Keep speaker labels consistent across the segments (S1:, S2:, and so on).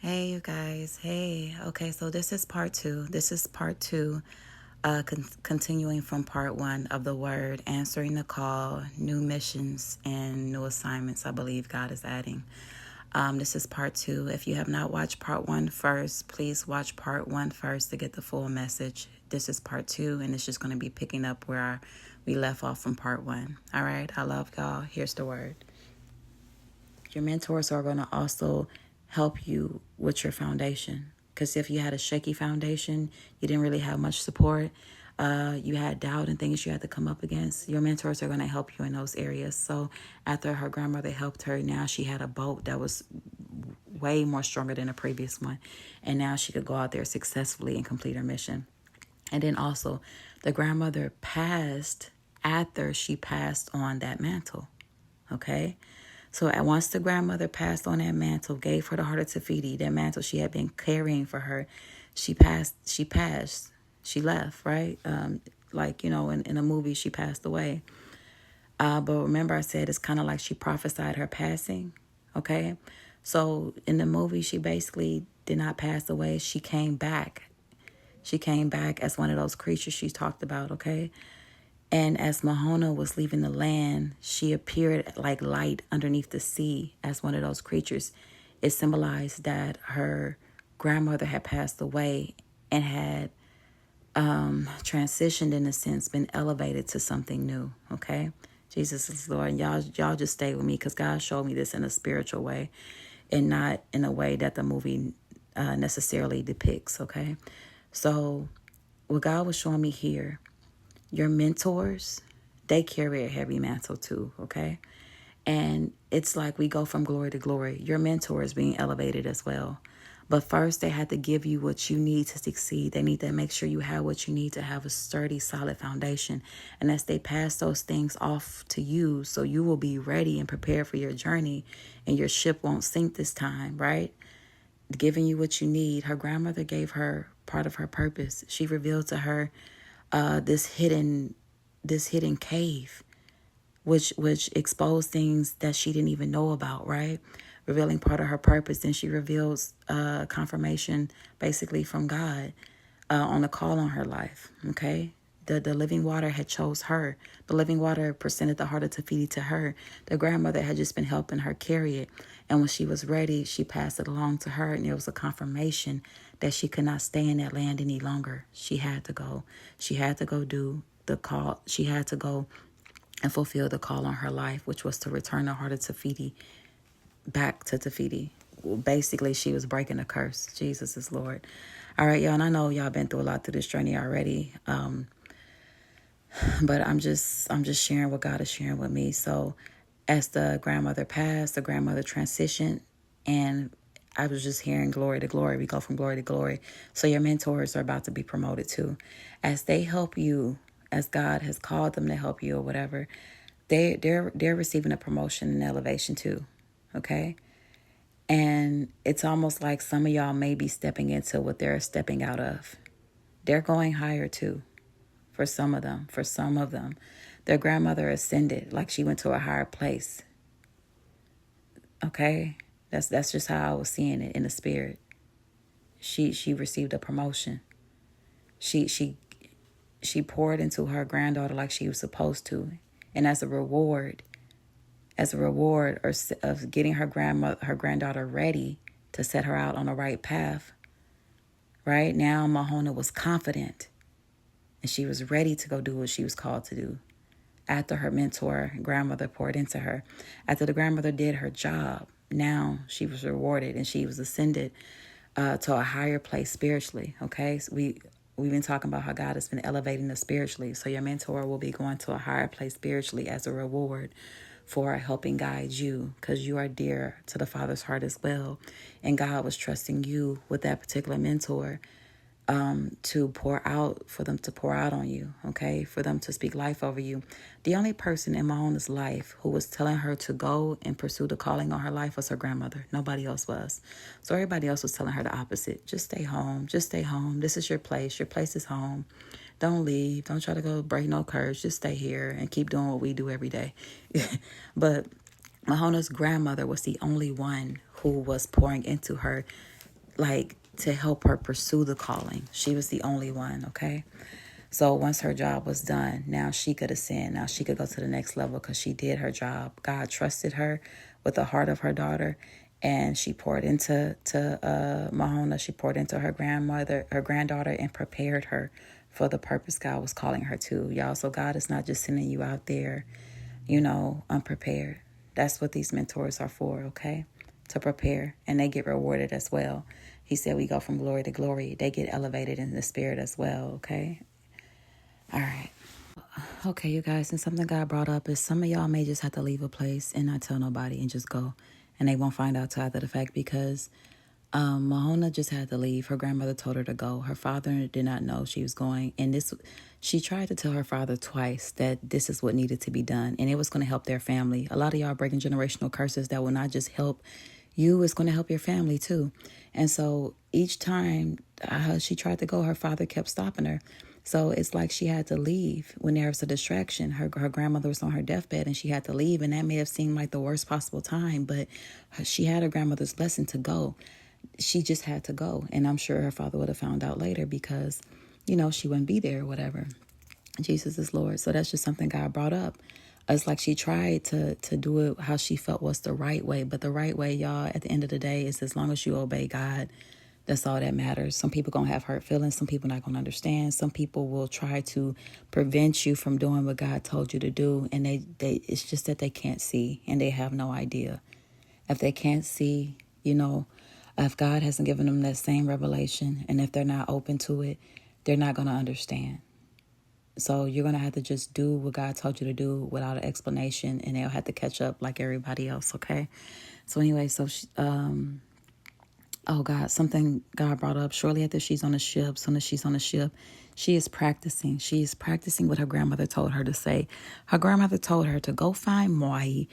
S1: Hey, you guys. Hey. Okay, so this is part two. Continuing from part one of the word, answering the call, new missions, and new assignments I believe God is adding. This is part two. If you have not watched part one first, please watch part one first to get the full message. This is part two, and it's just going to be picking up where we left off from part one. All right, I love y'all. Here's the word. Your mentors are going to also help you with your foundation. Because if you had a shaky foundation, you didn't really have much support, you had doubt and things you had to come up against, your mentors are going to help you in those areas. So after her grandmother helped her, now she had a boat that was way more stronger than the previous one. And now she could go out there successfully and complete her mission. And then also, the grandmother passed after she passed on that mantle. Okay? So once the grandmother passed on that mantle, gave her the heart of Tafiti, that mantle she had been carrying for her, she left, right? In a movie, she passed away. But remember I said it's kind of like she prophesied her passing, okay? So in the movie, she basically did not pass away. She came back. She came back as one of those creatures she talked about, okay? And as Moana was leaving the land, she appeared like light underneath the sea as one of those creatures. It symbolized that her grandmother had passed away and had transitioned, in a sense, been elevated to something new, okay? Jesus is Lord. And y'all just stay with me because God showed me this in a spiritual way and not in a way that the movie necessarily depicts, okay? So what God was showing me here, your mentors, they carry a heavy mantle too, okay? And it's like we go from glory to glory. Your mentor is being elevated as well. But first, they had to give you what you need to succeed. They need to make sure you have what you need to have a sturdy, solid foundation. And as they pass those things off to you, so you will be ready and prepared for your journey, and your ship won't sink this time, right? Giving you what you need. Her grandmother gave her part of her purpose. She revealed to her this hidden cave, which exposed things that she didn't even know about, right? Revealing part of her purpose. Then she reveals confirmation, basically from God, on the call on her life. Okay, the living water had chose her. The living water presented the heart of Tafiti to her. The grandmother had just been helping her carry it, and when she was ready, she passed it along to her, and there was a confirmation that she could not stay in that land any longer. She had to go. She had to go do the call. She had to go and fulfill the call on her life, which was to return the heart of Tafiti back to Tafiti. Basically, she was breaking a curse. Jesus is Lord. All right, y'all, and I know y'all been through a lot through this journey already, but I'm just sharing what God is sharing with me. So as the grandmother passed, the grandmother transitioned, and I was just hearing glory to glory. We go from glory to glory. So your mentors are about to be promoted too. As they help you, as God has called them to help you or whatever, they're receiving a promotion and elevation too. Okay? And it's almost like some of y'all may be stepping into what they're stepping out of. They're going higher too. For some of them. Their grandmother ascended, like she went to a higher place. Okay? That's just how I was seeing it in the spirit. She received a promotion. She poured into her granddaughter like she was supposed to. And as a reward of getting her granddaughter ready to set her out on the right path, right? Now Moana was confident and she was ready to go do what she was called to do. After her mentor, grandmother, poured into her. After the grandmother did her job, now she was rewarded and she was ascended to a higher place spiritually, okay? So we've been talking about how God has been elevating us spiritually. So your mentor will be going to a higher place spiritually as a reward for helping guide you, because you are dear to the Father's heart as well. And God was trusting you with that particular mentor for them to pour out on you, okay? For them to speak life over you. The only person in Moana's life who was telling her to go and pursue the calling on her life was her grandmother. Nobody else was. So everybody else was telling her the opposite. Just stay home. Just stay home. This is your place. Your place is home. Don't leave. Don't try to go break no curse. Just stay here and keep doing what we do every day. But Moana's grandmother was the only one who was pouring into her like to help her pursue the calling. She was the only one, okay? So once her job was done, now she could ascend. Now she could go to the next level because she did her job. God trusted her with the heart of her daughter, and she poured into Moana. She poured into her granddaughter, and prepared her for the purpose God was calling her to. Y'all, so God is not just sending you out there, unprepared. That's what these mentors are for, okay? To prepare, and they get rewarded as well. He said we go from glory to glory. They get elevated in the spirit as well, okay? All right. Okay, you guys, and something God brought up is some of y'all may just have to leave a place and not tell nobody and just go. And they won't find out till after the fact because Moana just had to leave. Her grandmother told her to go. Her father did not know she was going. And she tried to tell her father twice that this is what needed to be done. And it was going to help their family. A lot of y'all breaking generational curses that will not just help you, it's going to help your family too. And so each time she tried to go, her father kept stopping her. So it's like she had to leave when there was a distraction. Her grandmother was on her deathbed and she had to leave. And that may have seemed like the worst possible time, but she had her grandmother's blessing to go. She just had to go. And I'm sure her father would have found out later because, she wouldn't be there or whatever. Jesus is Lord. So that's just something God brought up. It's like she tried to do it how she felt was the right way. But the right way, y'all, at the end of the day, is as long as you obey God, that's all that matters. Some people going to have hurt feelings. Some people not going to understand. Some people will try to prevent you from doing what God told you to do. And it's just that they can't see and they have no idea. If they can't see, if God hasn't given them that same revelation and if they're not open to it, they're not going to understand. So you're going to have to just do what God told you to do without an explanation, and they'll have to catch up like everybody else, okay? So anyway, something God brought up shortly after she's on the ship, soon as she's on the ship, she is practicing. She is practicing what her grandmother told her to say. Her grandmother told her to go find Moai.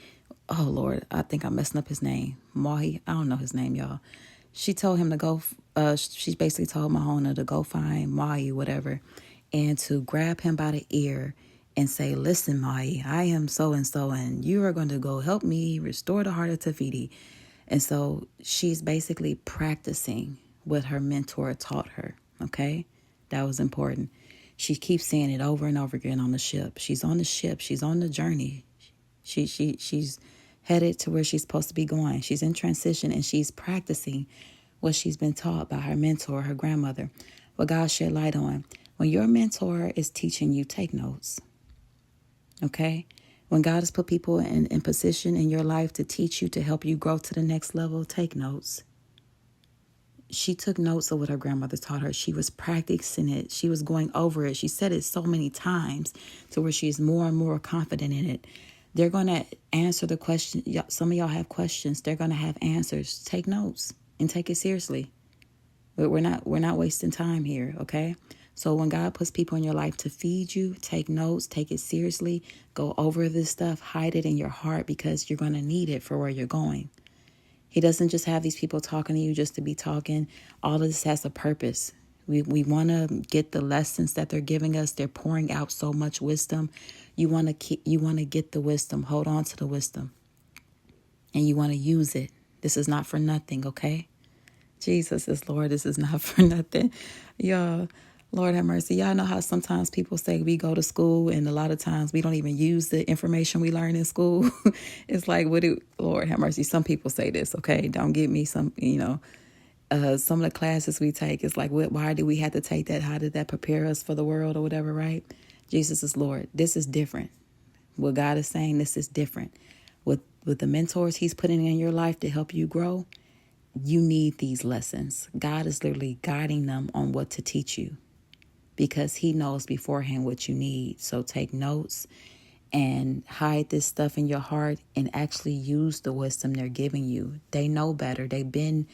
S1: Oh, Lord, I think I'm messing up his name. Moai, I don't know his name, y'all. She told him to go, she basically told Moana to go find Moai, whatever, and to grab him by the ear and say, listen, Moai, I am so-and-so, and you are going to go help me restore the heart of Tafiti. And so she's basically practicing what her mentor taught her, okay? That was important. She keeps saying it over and over again on the ship. She's on the ship. She's on the journey. She's headed to where she's supposed to be going. She's in transition, and she's practicing what she's been taught by her mentor, her grandmother, what God shed light on. When your mentor is teaching you, take notes, okay? When God has put people in position in your life to teach you, to help you grow to the next level, take notes. She took notes of what her grandmother taught her. She was practicing it. She was going over it. She said it so many times to where she's more and more confident in it. They're going to answer the question. Some of y'all have questions. They're going to have answers. Take notes and take it seriously. We're not wasting time here, okay? So when God puts people in your life to feed you, take notes, take it seriously, go over this stuff, hide it in your heart because you're going to need it for where you're going. He doesn't just have these people talking to you just to be talking. All of this has a purpose. We want to get the lessons that they're giving us. They're pouring out so much wisdom. You want to get the wisdom. Hold on to the wisdom. And you want to use it. This is not for nothing, okay? Jesus is Lord. This is not for nothing. Y'all, Lord have mercy. Y'all know how sometimes people say we go to school and a lot of times we don't even use the information we learn in school. It's like, Lord have mercy. Some people say this, okay? Don't get me some of the classes we take. It's like, why do we have to take that? How did that prepare us for the world or whatever, right? Jesus is Lord. This is different. What God is saying, this is different. With the mentors he's putting in your life to help you grow, you need these lessons. God is literally guiding them on what to teach you because he knows beforehand what you need. So take notes and hide this stuff in your heart and actually use the wisdom they're giving you. They know better. They've been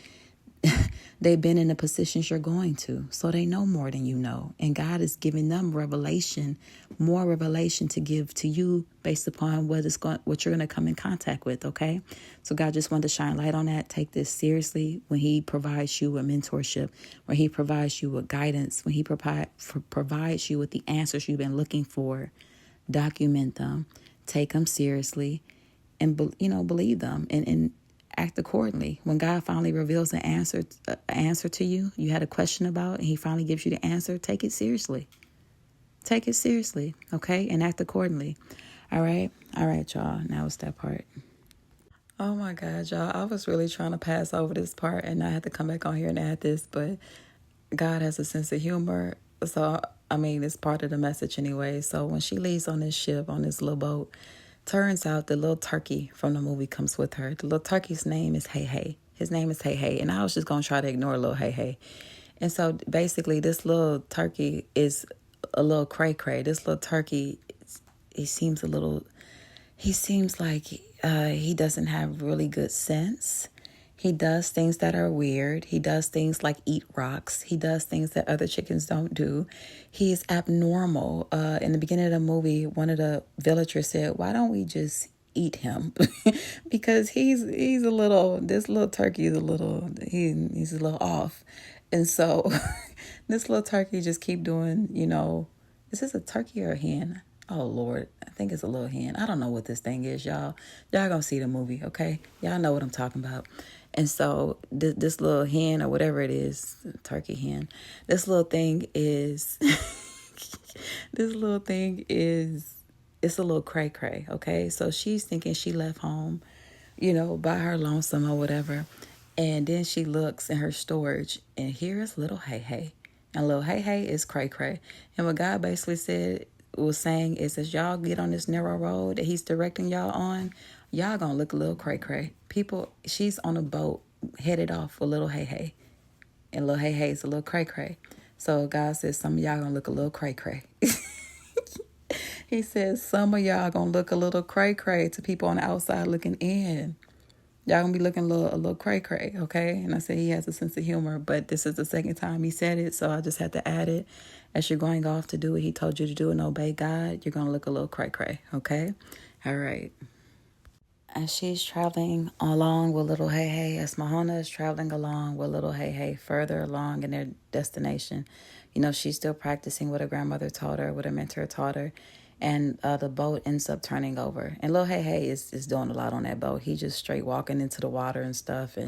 S1: in the positions you're going to, so they know more than you know. And God is giving them more revelation to give to you based upon what you're going to come in contact with, okay? So God just wanted to shine light on that. Take this seriously when he provides you with mentorship, when he provides you with guidance, when he provides you with the answers you've been looking for. Document them, take them seriously, and believe them, and act accordingly. When God finally reveals an answer to you, you had a question about, and he finally gives you the answer, take it seriously. Take it seriously, okay? And act accordingly. All right? All right, y'all. Now it's that part. Oh my God, y'all. I was really trying to pass over this part and I had to come back on here and add this, but God has a sense of humor. So, I mean, it's part of the message anyway. So when she leaves on this ship, on this little boat, turns out the little turkey from the movie comes with her. The little turkey's name is Hey Hey. His name is Hey Hey. And I was just going to try to ignore little Hey Hey. And so basically this little turkey is a little cray-cray. This little turkey, he seems like he doesn't have really good sense. He does things that are weird. He does things like eat rocks. He does things that other chickens don't do. He's abnormal. In the beginning of the movie, one of the villagers said, "Why don't we just eat him?" Because he's a little. This little turkey is a little. He's a little off, and so this little turkey just keep doing. Is this a turkey or a hen? Oh, Lord. I think it's a little hen. I don't know what this thing is, y'all. Y'all gonna see the movie, okay? Y'all know what I'm talking about. And so this little hen or whatever it is, turkey hen, this little thing is, it's a little cray-cray, okay? So she's thinking she left home, by her lonesome or whatever. And then she looks in her storage and here's little Hey Hey. And little Hey Hey is cray-cray. And what God basically was saying is as y'all get on this narrow road that he's directing y'all on, y'all gonna look a little cray-cray. She's on a boat headed off with little Hey Hey. And little Hey Hey is a little cray-cray. So God says some of y'all gonna look a little cray-cray. He says some of y'all gonna look a little cray-cray to people on the outside looking in. Y'all gonna be looking a little cray-cray, okay? And I said he has a sense of humor, but this is the second time he said it, so I just had to add it. As you're going off to do what he told you to do and obey God, you're gonna look a little cray-cray, okay? All right. As she's traveling along with little Hey Hey, as Moana is traveling along with little Hey Hey further along in their destination, she's still practicing what her grandmother taught her, what her mentor taught her, and the boat ends up turning over. And little Hey Hey is doing a lot on that boat. He just straight walking into the water and stuff,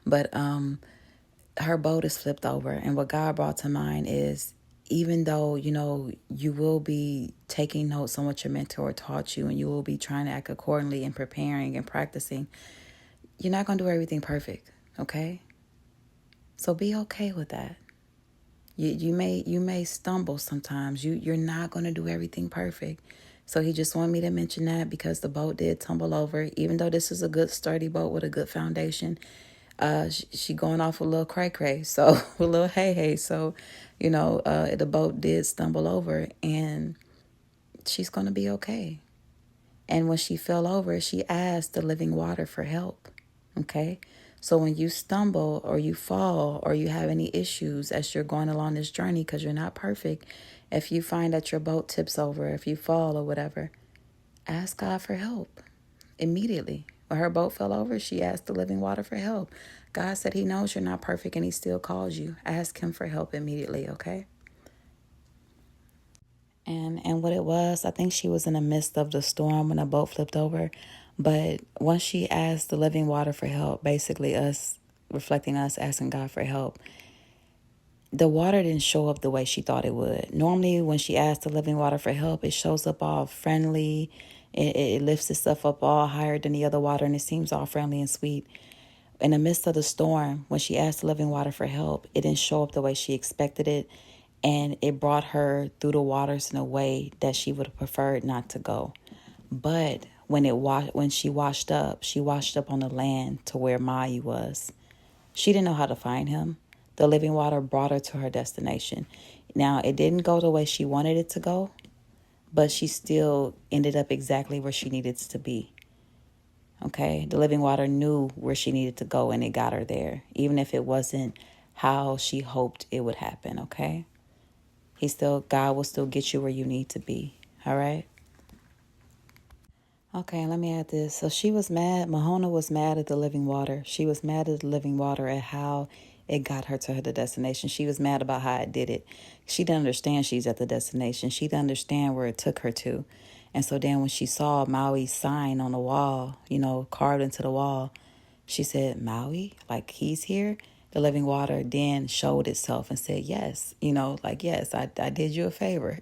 S1: but her boat is flipped over. And what God brought to mind is, even though, you will be taking notes on what your mentor taught you and you will be trying to act accordingly and preparing and practicing, you're not going to do everything perfect, okay? So be okay with that. You may stumble sometimes. You're not going to do everything perfect. So he just wanted me to mention that because the boat did tumble over. Even though this is a good sturdy boat with a good foundation, she going off a little cray-cray, so a little Hey Hey. So, the boat did stumble over and she's going to be okay. And when she fell over, she asked the living water for help. Okay. So when you stumble or you fall or you have any issues as you're going along this journey, because you're not perfect, if you find that your boat tips over, if you fall or whatever, ask God for help immediately. When her boat fell over, she asked the living water for help. God said he knows you're not perfect and he still calls you. Ask him for help immediately, okay? And what it was, I think she was in the midst of the storm when the boat flipped over. But once she asked the living water for help, basically us asking God for help, the water didn't show up the way she thought it would. Normally, when she asked the living water for help, it shows up all friendly. It lifts itself up all higher than the other water, and it seems all friendly and sweet. In the midst of the storm, when she asked the living water for help, it didn't show up the way she expected it, and it brought her through the waters in a way that she would have preferred not to go. But when she washed up on the land to where Mai was. She didn't know how to find him. The living water brought her to her destination. Now, it didn't go the way she wanted it to go, but she still ended up exactly where she needed to be. Okay? The living water knew where she needed to go, and it got her there, even if it wasn't how she hoped it would happen, okay? God will still get you where you need to be, all right? Okay, let me add this. So she was mad. Moana was mad at the living water. She was mad at the living water at how it got her to the destination. She was mad about how it did it. She didn't understand she's at the destination. She didn't understand where it took her to. And so then when she saw Maui's sign on the wall, carved into the wall, She said, Maui, like he's here. The living water then showed itself and said, yes, like, yes, I did you a favor.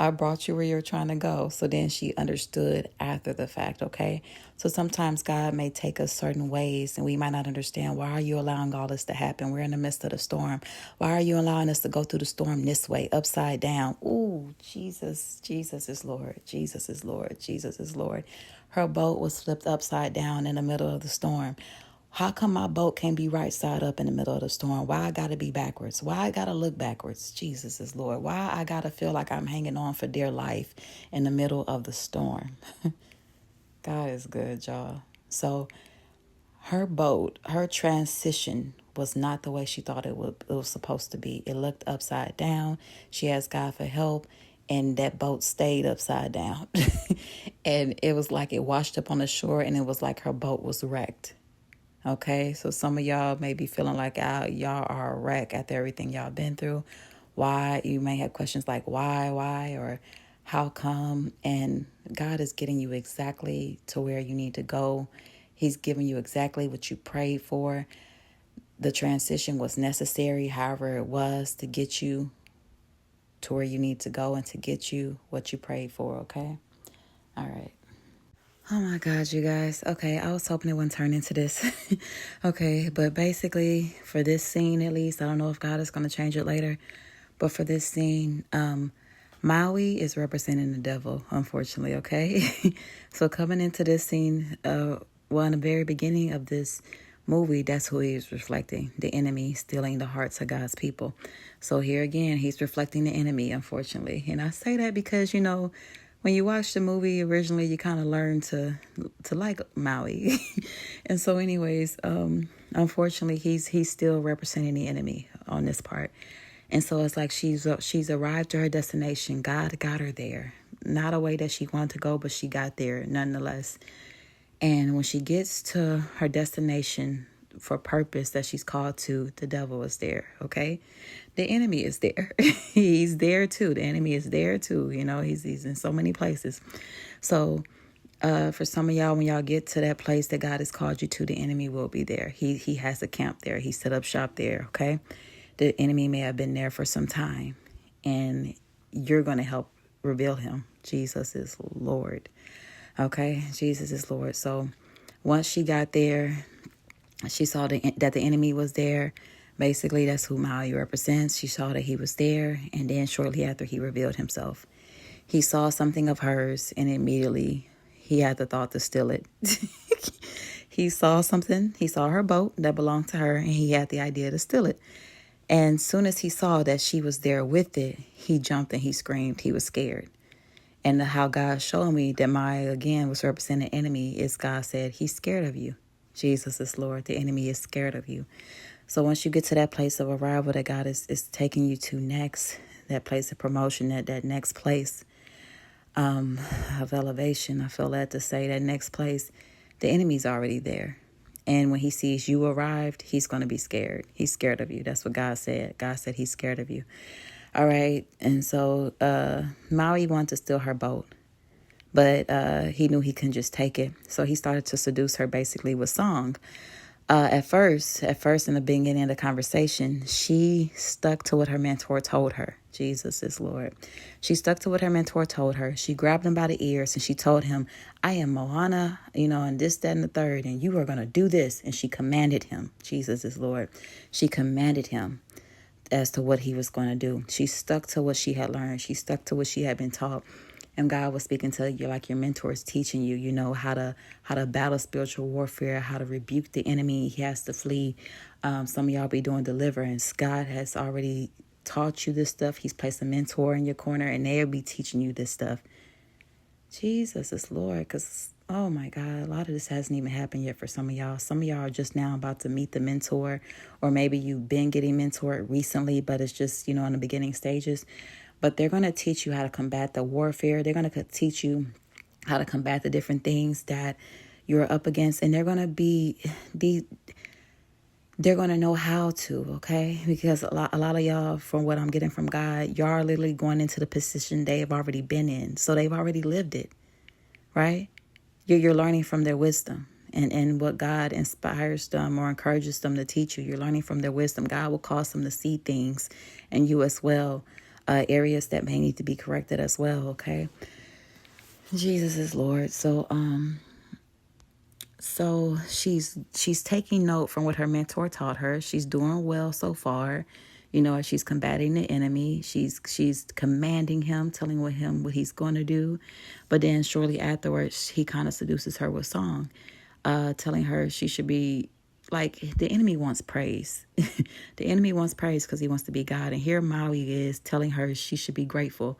S1: I brought you where you're trying to go. So then she understood after the fact, okay? So sometimes God may take us certain ways and we might not understand, why are you allowing all this to happen? We're in the midst of the storm. Why are you allowing us to go through the storm this way, upside down? Ooh, Jesus is Lord. Jesus is Lord. Jesus is Lord. Her boat was flipped upside down in the middle of the storm. How come my boat can't be right side up in the middle of the storm? Why I gotta be backwards? Why I gotta look backwards? Jesus is Lord. Why I gotta feel like I'm hanging on for dear life in the middle of the storm? God is good, y'all. So her boat, her transition was not the way she thought it was supposed to be. It looked upside down. She asked God for help, and that boat stayed upside down. And it was like it washed up on the shore, and it was like her boat was wrecked. Okay, so some of y'all may be feeling like y'all are a wreck after everything y'all been through. Why? You may have questions like why, or how come? And God is getting you exactly to where you need to go. He's giving you exactly what you prayed for. The transition was necessary, however it was, to get you to where you need to go and to get you what you prayed for, okay? All right. Oh my God, you guys. Okay, I was hoping it wouldn't turn into this. Okay, but basically, for this scene at least, I don't know if God is going to change it later, but for this scene, Maui is representing the devil, unfortunately, okay? So coming into this scene, in the very beginning of this movie, that's who he's reflecting, the enemy stealing the hearts of God's people. So here again, he's reflecting the enemy, unfortunately. And I say that because, when you watch the movie originally, you kind of learn to like Maui. And so anyways, unfortunately, he's still representing the enemy on this part. And so it's like she's arrived to her destination. God got her there. Not a way that she wanted to go, but she got there nonetheless. And when she gets to her destination for purpose that she's called to, the devil is there, okay? The enemy is there. He's there too. The enemy is there too. He's in so many places. So for some of y'all, when y'all get to that place that God has called you to, the enemy will be there. He has a camp there. He set up shop there, okay? The enemy may have been there for some time, and you're going to help reveal him. Jesus is Lord. Okay, Jesus is Lord. So once she got there, she saw that the enemy was there. Basically, that's who Maui represents. She saw that he was there, and then shortly after, he revealed himself. He saw something of hers, and immediately he had the thought to steal it. He saw something. He saw her boat that belonged to her, and he had the idea to steal it. And soon as he saw that she was there with it, he jumped and he screamed. He was scared. And how God showed me that Maya, again, was representing the enemy is God said, he's scared of you. Jesus is Lord. The enemy is scared of you. So once you get to that place of arrival that God is taking you to next, that place of promotion, that next place of elevation, I feel led to say that next place, the enemy's already there. And when he sees you arrived, he's going to be scared. He's scared of you. That's what God said. God said he's scared of you. All right. And so Maui wanted to steal her boat, but he knew he couldn't just take it. So he started to seduce her basically with song. At first, in the beginning of the conversation, she stuck to what her mentor told her. Jesus is Lord. She stuck to what her mentor told her. She grabbed him by the ears and she told him, I am Moana, and this, that, and the third, and you are going to do this. And she commanded him. Jesus is Lord. She commanded him as to what he was going to do. She stuck to what she had learned. She stuck to what she had been taught. And God was speaking to you like your mentor is teaching you, how to battle spiritual warfare, how to rebuke the enemy. He has to flee. Some of y'all be doing deliverance. God has already taught you this stuff. He's placed a mentor in your corner and they'll be teaching you this stuff. Jesus is Lord, because, oh my God, a lot of this hasn't even happened yet for some of y'all. Some of y'all are just now about to meet the mentor, or maybe you've been getting mentored recently, but it's just, in the beginning stages. But they're going to teach you how to combat the warfare. They're going to teach you how to combat the different things that you're up against. And they're going to they're going to know how to, okay? Because a lot of y'all, from what I'm getting from God, y'all are literally going into the position they have already been in. So they've already lived it, right? You're learning from their wisdom. and what God inspires them or encourages them to teach you. You're learning from their wisdom. God will cause them to see things in you as well, areas that may need to be corrected as well, okay? Jesus is Lord. So she's taking note from what her mentor taught her. She's doing well so far. As she's combating the enemy, she's commanding him, telling him what he's going to do. But then shortly afterwards, he kind of seduces her with song, telling her she should be like, the enemy wants praise. The enemy wants praise because he wants to be God. And here Maui is telling her she should be grateful.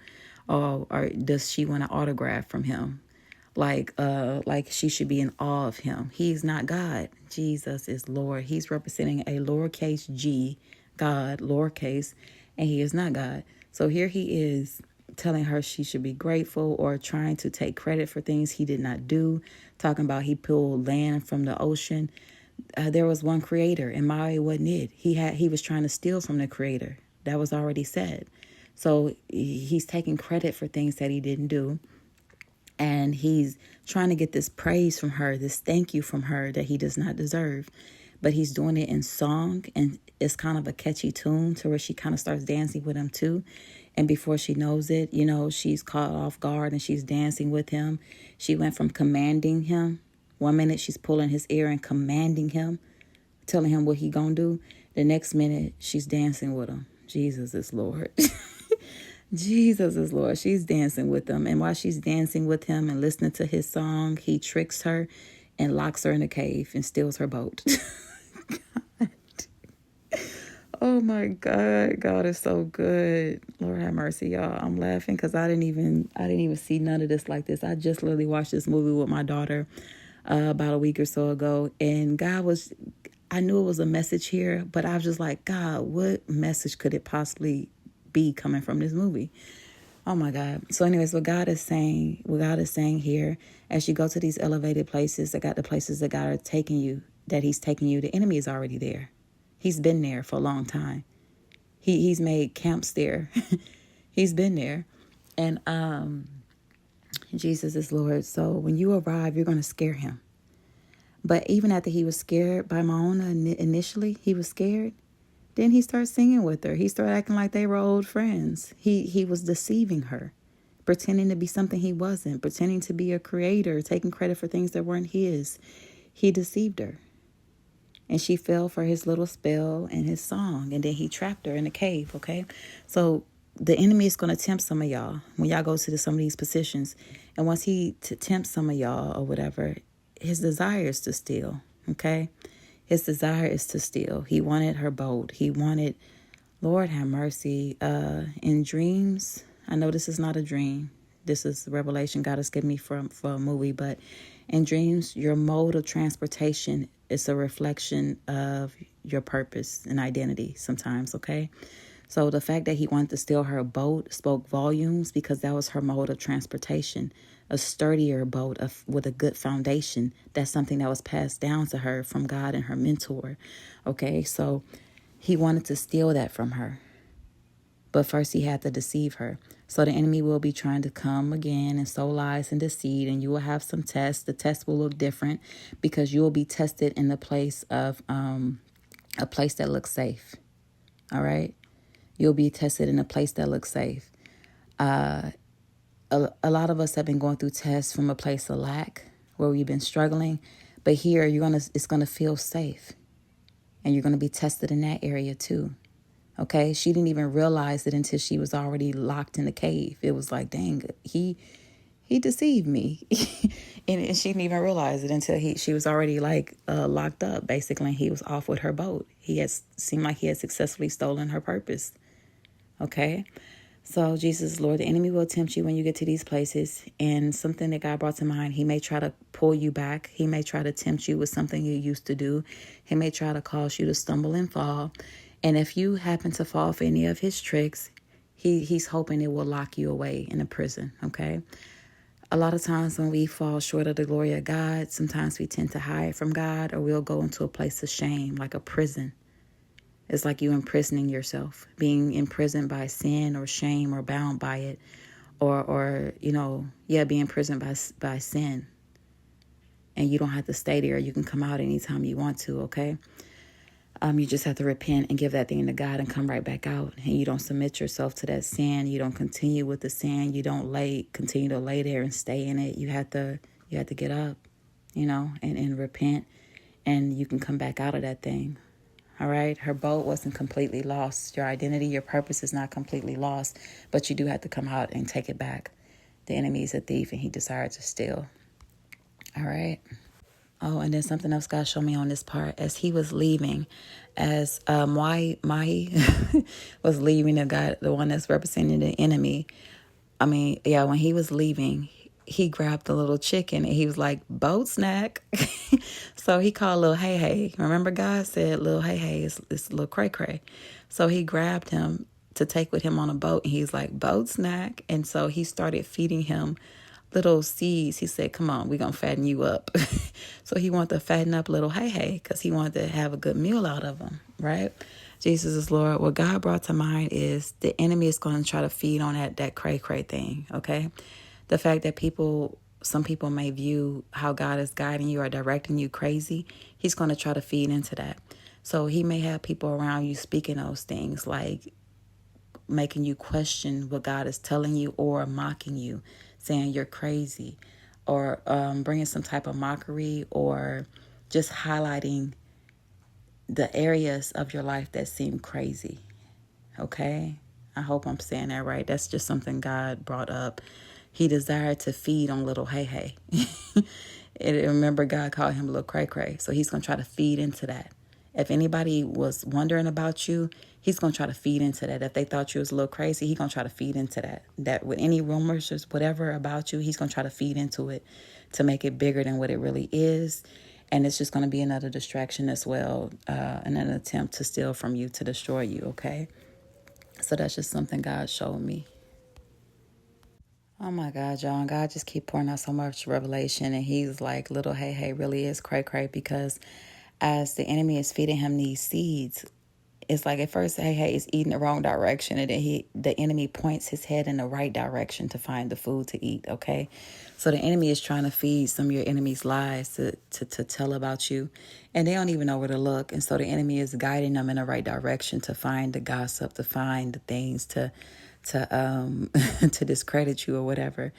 S1: Or does she want an autograph from him? Like she should be in awe of him. He's not God. Jesus is Lord. He's representing a lowercase g, God, lowercase, and he is not God. So here he is telling her she should be grateful or trying to take credit for things he did not do, talking about he pulled land from the ocean. There was one creator, and Maui wasn't it. He was trying to steal from the creator. That was already said. So he's taking credit for things that he didn't do. And he's trying to get this praise from her, this thank you from her that he does not deserve. But he's doing it in song, and it's kind of a catchy tune to where she kind of starts dancing with him too. And before she knows it, she's caught off guard and she's dancing with him. She went from commanding him. 1 minute she's pulling his ear and commanding him, telling him what he gonna do. The next minute she's dancing with him. Jesus is Lord. Jesus is Lord. She's dancing with him. And while she's dancing with him and listening to his song, he tricks her and locks her in a cave and steals her boat. God. Oh my God. God is so good. Lord have mercy, y'all. I'm laughing because I didn't even see none of this like this. I just literally watched this movie with my daughter about a week or so ago. And I knew it was a message here, but I was just like, God, what message could it possibly be coming from this movie? Oh my God. So anyways, what God is saying here, as you go to these elevated places, the places that God are taking you, that he's taking you, the enemy is already there. He's been there for a long time. He's made camps there. He's been there. And Jesus is Lord. So when you arrive, you're going to scare him. But even after he was scared by Moana initially, he was scared. Then he started singing with her. He started acting like they were old friends. He was deceiving her, pretending to be something he wasn't, pretending to be a creator, taking credit for things that weren't his. He deceived her. And she fell for his little spell and his song. And then he trapped her in a cave, okay? So the enemy is going to tempt some of y'all when y'all go to some of these positions. And once he tempts some of y'all or whatever, his desire is to steal, okay? His desire is to steal. He wanted her boat. He wanted, Lord have mercy, in dreams. I know this is not a dream. This is revelation God has given me for a movie. But in dreams, your mode of transportation is a reflection of your purpose and identity sometimes, okay? So the fact that he wanted to steal her boat spoke volumes because that was her mode of transportation. A sturdier boat with a good foundation. That's something that was passed down to her from God and her mentor. Okay, so he wanted to steal that from her. But first he had to deceive her. So the enemy will be trying to come again and sow lies and deceit, and you will have some tests. The tests will look different because you will be tested in the place of a place that looks safe. All right? You'll be tested in a place that looks safe. A lot of us have been going through tests from a place of lack where we've been struggling. But here it's gonna feel safe. And you're gonna be tested in that area too. Okay? She didn't even realize it until she was already locked in the cave. It was like, dang, he deceived me. and she didn't even realize it until she was already locked up, basically. And he was off with her boat. Seemed like he had successfully stolen her purpose. Okay? So Jesus, Lord, the enemy will tempt you when you get to these places. And something that God brought to mind, he may try to pull you back. He may try to tempt you with something you used to do. He may try to cause you to stumble and fall. And if you happen to fall for any of his tricks, he's hoping it will lock you away in a prison, okay? A lot of times when we fall short of the glory of God, sometimes we tend to hide from God, or we'll go into a place of shame, like a prison. It's like you imprisoning yourself, being imprisoned by sin or shame or bound by it, or being imprisoned by sin. And you don't have to stay there. You can come out anytime you want to, okay? You just have to repent and give that thing to God and come right back out. And you don't submit yourself to that sin. You don't continue with the sin. You don't continue to lay there and stay in it. You have to get up, and repent, and you can come back out of that thing. All right. Her boat wasn't completely lost. Your identity, your purpose is not completely lost, but you do have to come out and take it back. The enemy is a thief and he desires to steal. All right. Oh, and then something else God showed me on this part. As he was leaving, as Mahi was leaving, the one that's representing the enemy. When he was leaving, he grabbed the little chicken and he was like, boat snack. So he called little Hey Hey. Remember God said little Hey Hey is little cray cray. So he grabbed him to take with him on a boat and he's like, boat snack. And so he started feeding him little seeds. He said, come on, we're going to fatten you up. So he wanted to fatten up little Hey Hey because he wanted to have a good meal out of him, right? Jesus is Lord. What God brought to mind is the enemy is going to try to feed on that cray cray thing, okay? The fact that some people may view how God is guiding you or directing you crazy, he's going to try to feed into that. So he may have people around you speaking those things, like making you question what God is telling you or mocking you, saying you're crazy, or bringing some type of mockery, or just highlighting the areas of your life that seem crazy. Okay? I hope I'm saying that right. That's just something God brought up. He desired to feed on little Hey Hey. And remember, God called him little cray cray. So he's going to try to feed into that. If anybody was wondering about you, he's going to try to feed into that. If they thought you was a little crazy, he's going to try to feed into that. That with any rumors or whatever about you, he's going to try to feed into it to make it bigger than what it really is. And it's just going to be another distraction as well, and an attempt to steal from you, to destroy you, okay? So that's just something God showed me. Oh my God, y'all. God just keep pouring out so much revelation. And he's like, little Hey Hey really is cray cray, because as the enemy is feeding him these seeds, it's like at first Hey Hey is eating the wrong direction, and then the enemy points his head in the right direction to find the food to eat, okay? So the enemy is trying to feed some of your enemy's lies to tell about you, and they don't even know where to look. And so the enemy is guiding them in the right direction to find the gossip, to find the things to to discredit you or whatever.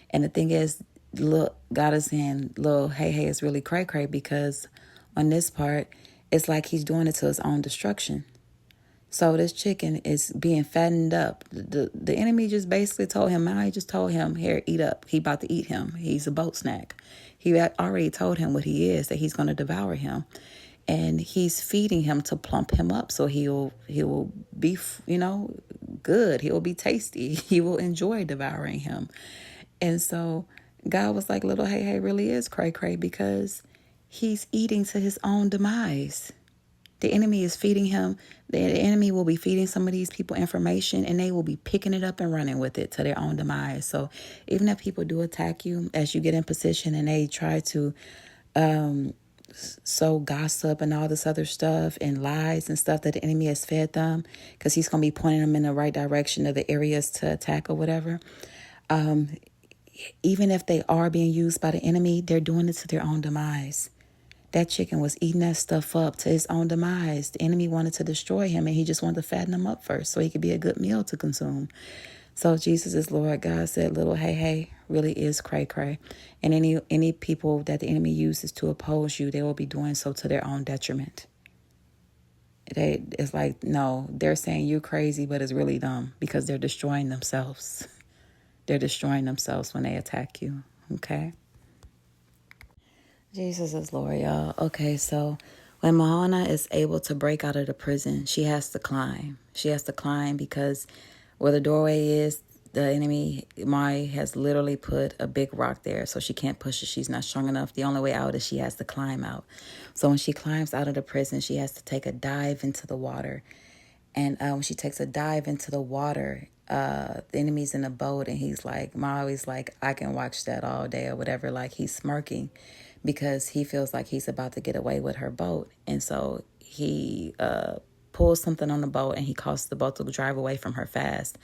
S1: And the thing is, look, God is saying, little Hey Hey is really cray cray, because on this part, it's like he's doing it to his own destruction. So this chicken is being fattened up. The enemy just basically told him, he just told him, here, eat up. He about to eat him. He's a boat snack. He had already told him what he is, that he's going to devour him. And he's feeding him to plump him up so he will be, good. He will be tasty. He will enjoy devouring him. And so God was like, little Hey Hey really is cray cray, because he's eating to his own demise. The enemy is feeding him. The enemy will be feeding some of these people information, and they will be picking it up and running with it to their own demise. So even if people do attack you as you get in position and they try to sow gossip and all this other stuff and lies and stuff that the enemy has fed them, because he's going to be pointing them in the right direction of the areas to attack or whatever. Even if they are being used by the enemy, they're doing it to their own demise. That chicken was eating that stuff up to his own demise. The enemy wanted to destroy him, and he just wanted to fatten him up first so he could be a good meal to consume. So Jesus is Lord. God said, little Hey Hey really is cray cray. And any people that the enemy uses to oppose you, they will be doing so to their own detriment. It's like, no, they're saying you're crazy, but it's really them, because they're destroying themselves. They're destroying themselves when they attack you. Okay? Jesus is Lord, y'all. Okay, so when Moana is able to break out of the prison, she has to climb. She has to climb because where the doorway is, the enemy, Mai, has literally put a big rock there, so she can't push it. She's not strong enough. The only way out is she has to climb out. So when she climbs out of the prison, she has to take a dive into the water. And when she takes a dive into the water, the enemy's in the boat, and he's like, Maui's like, I can watch that all day or whatever. Like, he's smirking because he feels like he's about to get away with her boat. And so he pulls something on the boat, and he causes the boat to drive away from her fast.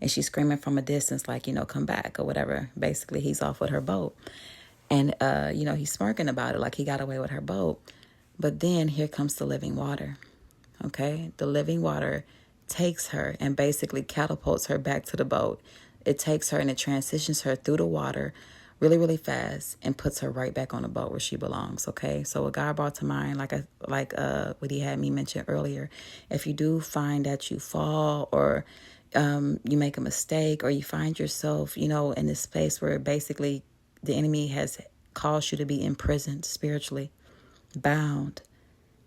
S1: And she's screaming from a distance, like, come back or whatever. Basically, he's off with her boat. And, he's smirking about it like he got away with her boat. But then here comes the living water. Okay. The living water takes her and basically catapults her back to the boat. It takes her and it transitions her through the water really, really fast and puts her right back on the boat where she belongs. Okay. So what God brought to mind, like what he had me mention earlier, if you do find that you fall or you make a mistake or you find yourself, in this place where basically the enemy has caused you to be imprisoned spiritually, bound.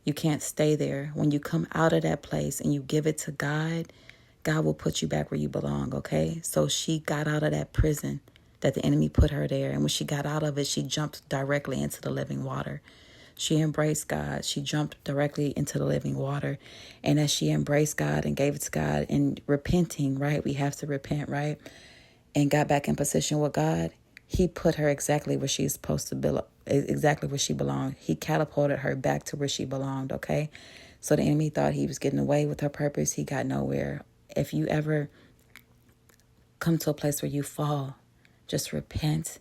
S1: You can't stay there. When you come out of that place and you give it to God, God will put you back where you belong, okay? So she got out of that prison that the enemy put her there. And when she got out of it, she jumped directly into the living water. She embraced God. She jumped directly into the living water. And as she embraced God and gave it to God and repenting, right? We have to repent, right? And got back in position with God, he put her exactly where she's supposed to be, exactly where she belonged. He catapulted her back to where she belonged, okay? So the enemy thought he was getting away with her purpose. He got nowhere. If you ever come to a place where you fall, just repent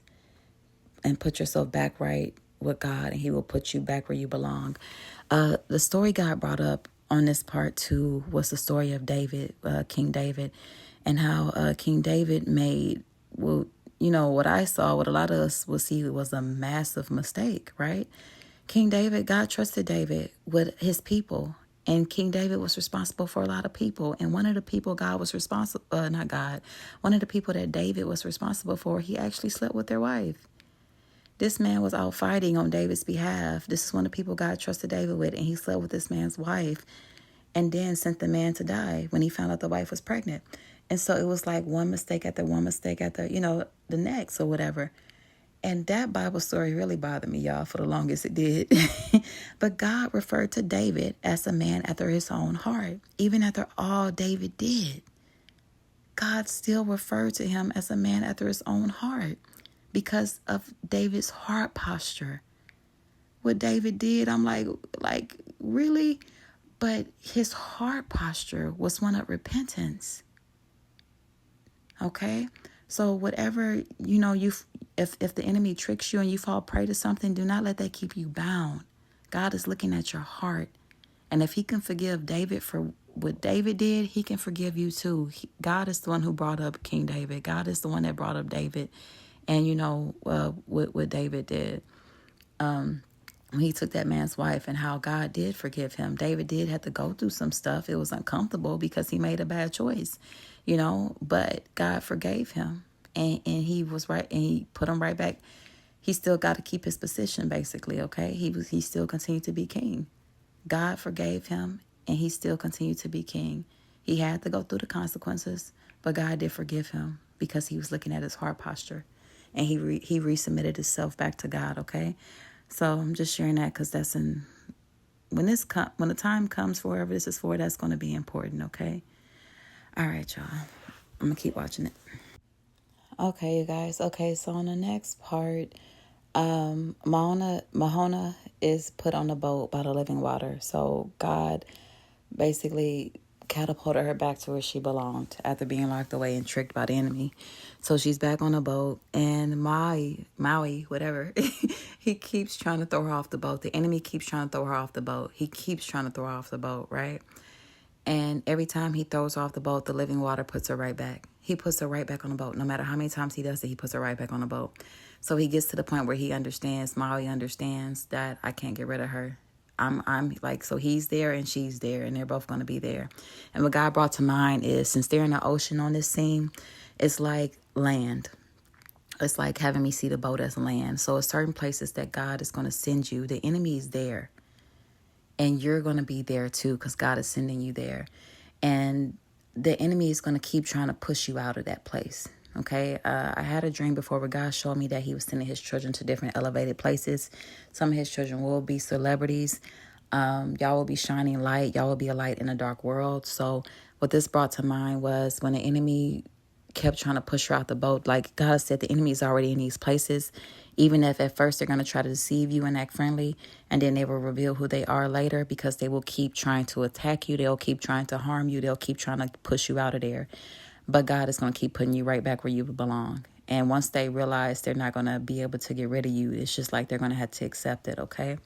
S1: and put yourself back right with God, and he will put you back where you belong. The story God brought up on this part too was the story of David, King David, and how King David made, well, what I saw, what a lot of us will see was a massive mistake, right? King David, God trusted David with his people. And King David was responsible for a lot of people. And one of the people God was responsible, not God, one of the people that David was responsible for, he actually slept with their wife. This man was out fighting on David's behalf. This is one of the people God trusted David with, and he slept with this man's wife and then sent the man to die when he found out the wife was pregnant. And so it was like one mistake after the next or whatever. And that Bible story really bothered me, y'all, for the longest it did. But God referred to David as a man after his own heart. Even after all David did, God still referred to him as a man after his own heart because of David's heart posture. What David did, I'm like, really? But his heart posture was one of repentance. Okay? So whatever, if the enemy tricks you and you fall prey to something, do not let that keep you bound. God is looking at your heart. And if he can forgive David for what David did, he can forgive you too. God is the one who brought up King David. God is the one that brought up David. And what David did. When he took that man's wife and how God did forgive him. David did have to go through some stuff. It was uncomfortable because he made a bad choice, but God forgave him and he was right and he put him right back. He still got to keep his position basically. Okay. He still continued to be king. God forgave him and he still continued to be king. He had to go through the consequences, but God did forgive him because he was looking at his heart posture and he resubmitted himself back to God. Okay. So I'm just sharing that because that's when the time comes for whoever this is for, that's going to be important, okay? All right, y'all. I'm going to keep watching it. Okay, you guys. Okay, so on the next part, Moana is put on the boat by the living water. So God basically catapulted her back to where she belonged after being locked away and tricked by the enemy. So she's back on the boat, and Maui, whatever, he keeps trying to throw her off the boat. The enemy keeps trying to throw her off the boat. He keeps trying to throw her off the boat, right? And every time he throws her off the boat, the living water puts her right back. He puts her right back on the boat. No matter how many times he does it, he puts her right back on the boat. So he gets to the point where Maui understands that I can't get rid of her. So he's there and she's there and they're both going to be there. And what God brought to mind is, since they're in the ocean on this scene, it's like land. It's like having me see the boat as land. So at certain places that God is going to send you, the enemy is there. And you're going to be there too because God is sending you there. And the enemy is going to keep trying to push you out of that place. Okay, I had a dream before where God showed me that he was sending his children to different elevated places. Some of his children will be celebrities. Y'all will be shining light. Y'all will be a light in a dark world. So what this brought to mind was when the enemy kept trying to push her out the boat, like God said, the enemy is already in these places. Even if at first they're going to try to deceive you and act friendly, and then they will reveal who they are later because they will keep trying to attack you. They'll keep trying to harm you. They'll keep trying to push you out of there. But God is going to keep putting you right back where you belong. And once they realize they're not going to be able to get rid of you, it's just like they're going to have to accept it, okay?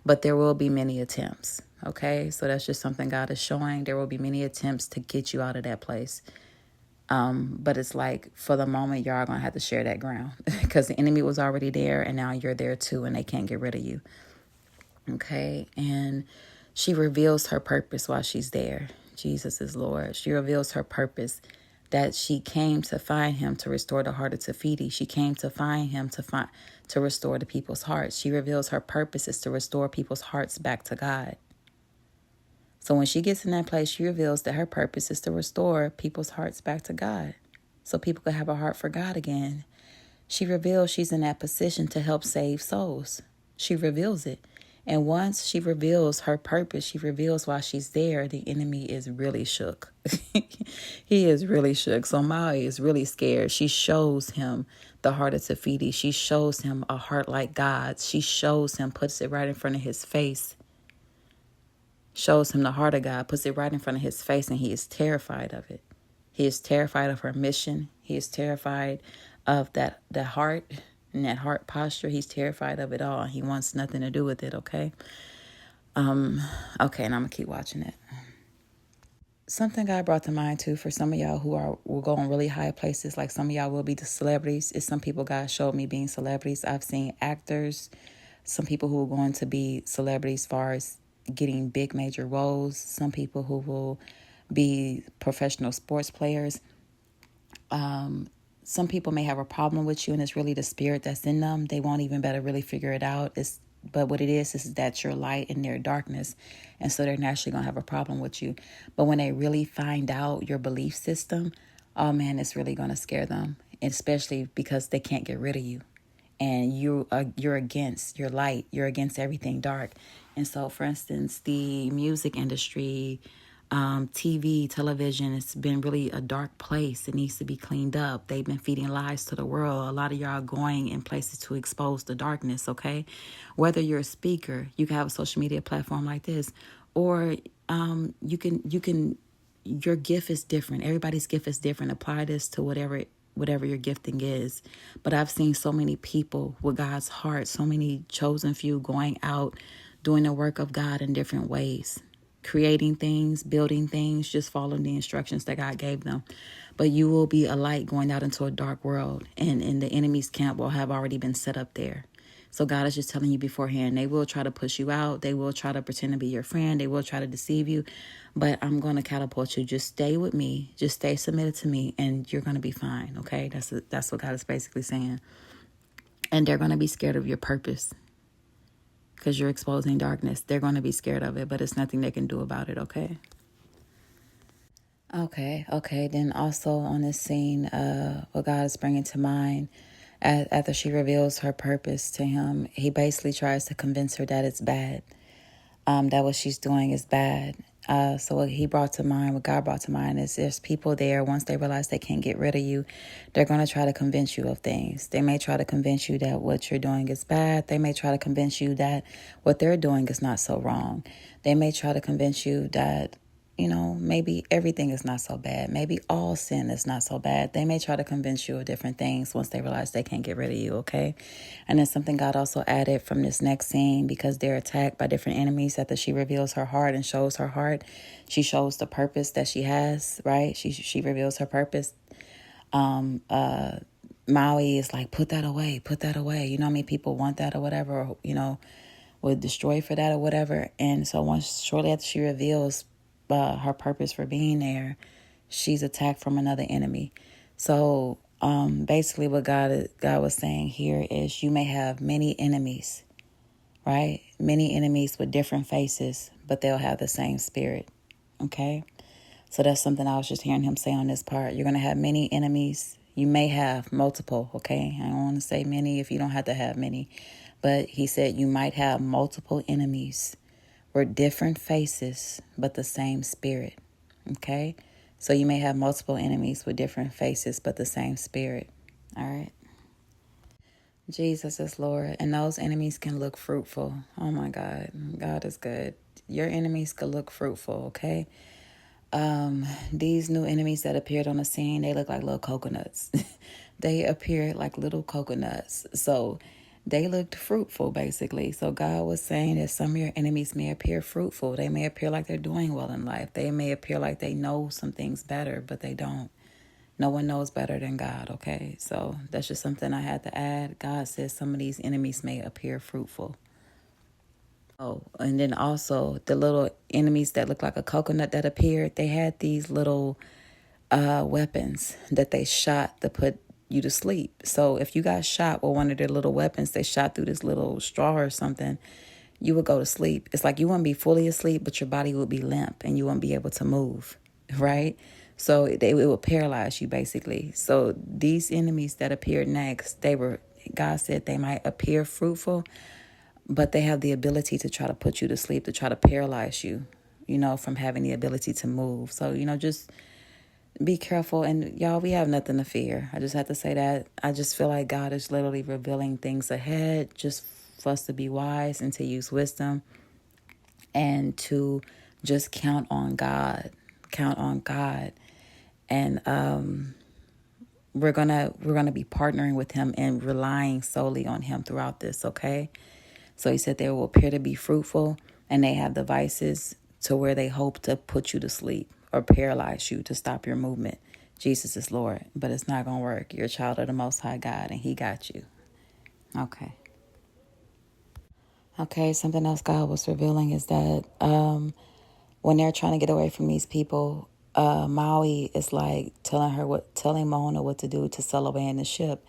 S1: But there will be many attempts, okay? So that's just something God is showing. There will be many attempts to get you out of that place. But it's like, for the moment, y'all are going to have to share that ground because the enemy was already there and now you're there too and they can't get rid of you, okay? And she reveals her purpose while she's there. Jesus is Lord. She reveals her purpose, that she came to find him to restore the heart of Tafiti. She came to find him to restore the people's hearts. She reveals her purpose is to restore people's hearts back to God. So when she gets in that place, she reveals that her purpose is to restore people's hearts back to God, so people could have a heart for God again. She reveals she's in that position to help save souls. She reveals it. And once she reveals her purpose, she reveals while she's there, the enemy is really shook. He is really shook. So Maui is really scared. She shows him the heart of Tafiti. She shows him a heart like God's. She shows him, puts it right in front of his face. Shows him the heart of God, puts it right in front of his face, and he is terrified of it. He is terrified of her mission. He is terrified of that heart and that heart posture. He's terrified of it all. He wants nothing to do with it, okay? Okay, and I'm going to keep watching it. Something God brought to mind, too, for some of y'all who will go in really high places, like some of y'all will be the celebrities, is some people God showed me being celebrities. I've seen actors, some people who are going to be celebrities as far as getting big major roles, some people who will be professional sports players. Some people may have a problem with you and it's really the spirit that's in them. They won't even better really figure it out. But what it is that you're light in their darkness. And so they're naturally going to have a problem with you. But when they really find out your belief system, oh man, it's really going to scare them. Especially because they can't get rid of you. And you're light, you're against everything dark. And so, for instance, the music industry, TV, television, it's been really a dark place. It needs to be cleaned up. They've been feeding lies to the world. A lot of y'all are going in places to expose the darkness, okay? Whether you're a speaker, you can have a social media platform like this, or you can your gift is different. Everybody's gift is different. Apply this to whatever your gifting is. But I've seen so many people with God's heart, so many chosen few going out, doing the work of God in different ways, creating things, building things, just following the instructions that God gave them. But you will be a light going out into a dark world, and the enemy's camp will have already been set up there. So God is just telling you beforehand, they will try to push you out. They will try to pretend to be your friend. They will try to deceive you. But I'm going to catapult you. Just stay with me. Just stay submitted to me, and you're going to be fine, okay? That's what God is basically saying. And they're going to be scared of your purpose because you're exposing darkness. They're going to be scared of it, but it's nothing they can do about it, okay? Okay. Then also on this scene, what God is bringing to mind, after she reveals her purpose to him, he basically tries to convince her that it's bad, that what she's doing is bad. So what God brought to mind is there's people there, once they realize they can't get rid of you, they're going to try to convince you of things. They may try to convince you that what you're doing is bad. They may try to convince you that what they're doing is not so wrong. They may try to convince you that, maybe everything is not so bad. Maybe all sin is not so bad. They may try to convince you of different things once they realize they can't get rid of you, okay? And then something God also added from this next scene, because they're attacked by different enemies, after she reveals her heart and shows her heart, she shows the purpose that she has, right? She reveals her purpose. Maui is like, put that away. You know what I mean? People want that or whatever, or, would destroy for that or whatever. And so shortly after she reveals her purpose for being there, she's attacked from another enemy. So basically what God was saying here is you may have many enemies, right? Many enemies with different faces, but they'll have the same spirit, okay? So that's something I was just hearing him say on this part. You're going to have many enemies. You may have multiple, okay? I don't want to say many if you don't have to have many. But he said you might have multiple enemies with different faces, but the same spirit, okay? So you may have multiple enemies with different faces, but the same spirit, all right? Jesus is Lord, and those enemies can look fruitful. Oh, my God. God is good. Your enemies could look fruitful, okay? These new enemies that appeared on the scene, they look like little coconuts. they appeared like little coconuts. So they looked fruitful, basically. So God was saying that some of your enemies may appear fruitful. They may appear like they're doing well in life. They may appear like they know some things better, but they don't. No one knows better than God, okay? So that's just something I had to add. God says some of these enemies may appear fruitful. Oh, and then also the little enemies that look like a coconut that appeared, they had these little weapons that they shot to put you to sleep. So if you got shot with one of their little weapons, they shot through this little straw or something, you would go to sleep. It's like you wouldn't be fully asleep, but your body would be limp and you wouldn't be able to move, right? So it would paralyze you, basically. So these enemies that appeared next, God said they might appear fruitful, but they have the ability to try to put you to sleep, to try to paralyze you, from having the ability to move. So, just be careful. And y'all, we have nothing to fear. I just have to say that. I just feel like God is literally revealing things ahead just for us to be wise and to use wisdom and to just count on God. Count on God. And we're gonna be partnering with him and relying solely on him throughout this, okay? So he said they will appear to be fruitful, and they have devices to where they hope to put you to sleep or paralyze you to stop your movement. Jesus is Lord, but it's not going to work. You're a child of the Most High God, and he got you. Okay. Okay, something else God was revealing is that when they're trying to get away from these people, Maui is like telling Moana what to do to sail away in the ship.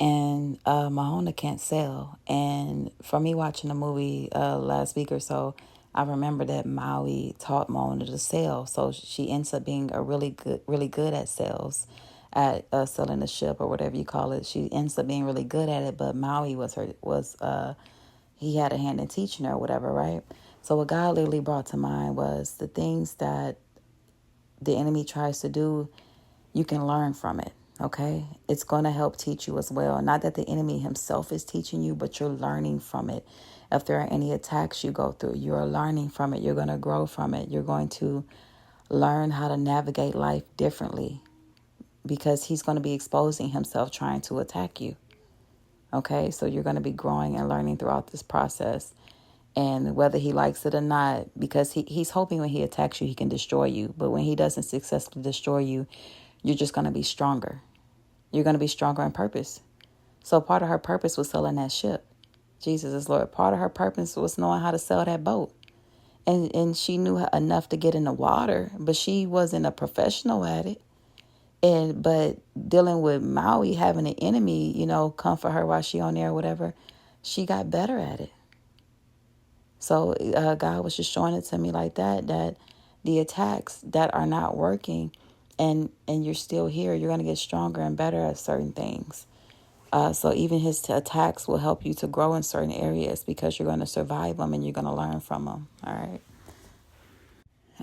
S1: And Moana can't sail. And from me watching the movie last week or so, I remember that Maui taught Moana to sail. So she ends up being really good at sails, at sailing the ship or whatever you call it. She ends up being really good at it. But Maui he had a hand in teaching her or whatever, right? So what God literally brought to mind was the things that the enemy tries to do, you can learn from it. Okay, it's going to help teach you as well. Not that the enemy himself is teaching you, but you're learning from it. If there are any attacks you go through, you're learning from it. You're going to grow from it. You're going to learn how to navigate life differently because he's going to be exposing himself trying to attack you. Okay, so you're going to be growing and learning throughout this process. And whether he likes it or not, because he's hoping when he attacks you, he can destroy you. But when he doesn't successfully destroy you, you're just going to be stronger. You're going to be stronger in purpose. So part of her purpose was selling that ship. Jesus is Lord. Part of her purpose was knowing how to sail that boat. And she knew enough to get in the water, but she wasn't a professional at it. But dealing with Maui, having an enemy, come for her while she on there or whatever, she got better at it. So God was just showing it to me like that the attacks that are not working and you're still here, you're going to get stronger and better at certain things. So even his attacks will help you to grow in certain areas because you're going to survive them and you're going to learn from them. All right.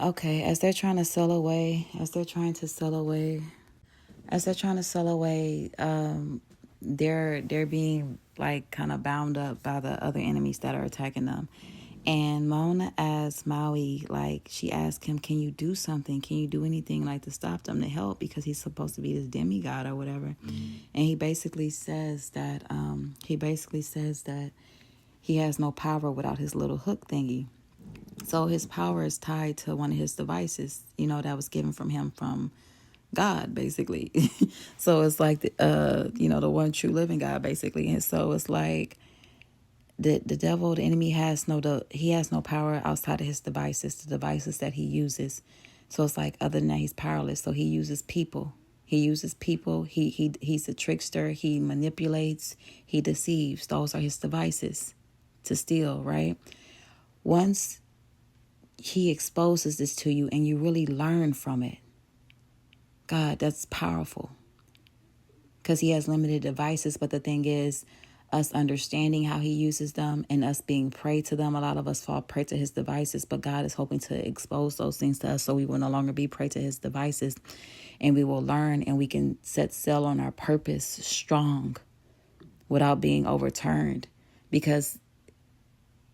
S1: Okay. As they're trying to sail away, they're being like kind of bound up by the other enemies that are attacking them. And Moana asked Maui, like, she asked him, can you do something? Can you do anything like to stop them, to help? Because he's supposed to be this demigod or whatever. And he basically says that he has no power without his little hook thingy. So his power is tied to one of his devices, that was given from him from God, basically. So it's like, the one true living God, basically. And so it's like, the devil, the enemy has no power outside of his devices, the devices that he uses. So it's like, other than that, he's powerless. So he uses people. He's a trickster. He manipulates. He deceives. Those are his devices to steal, right? Once he exposes this to you and you really learn from it, God, that's powerful. Because he has limited devices. But the thing is, us understanding how he uses them and us being prey to them. A lot of us fall prey to his devices, but God is hoping to expose those things to us so we will no longer be prey to his devices, and we will learn and we can set sail on our purpose strong without being overturned. Because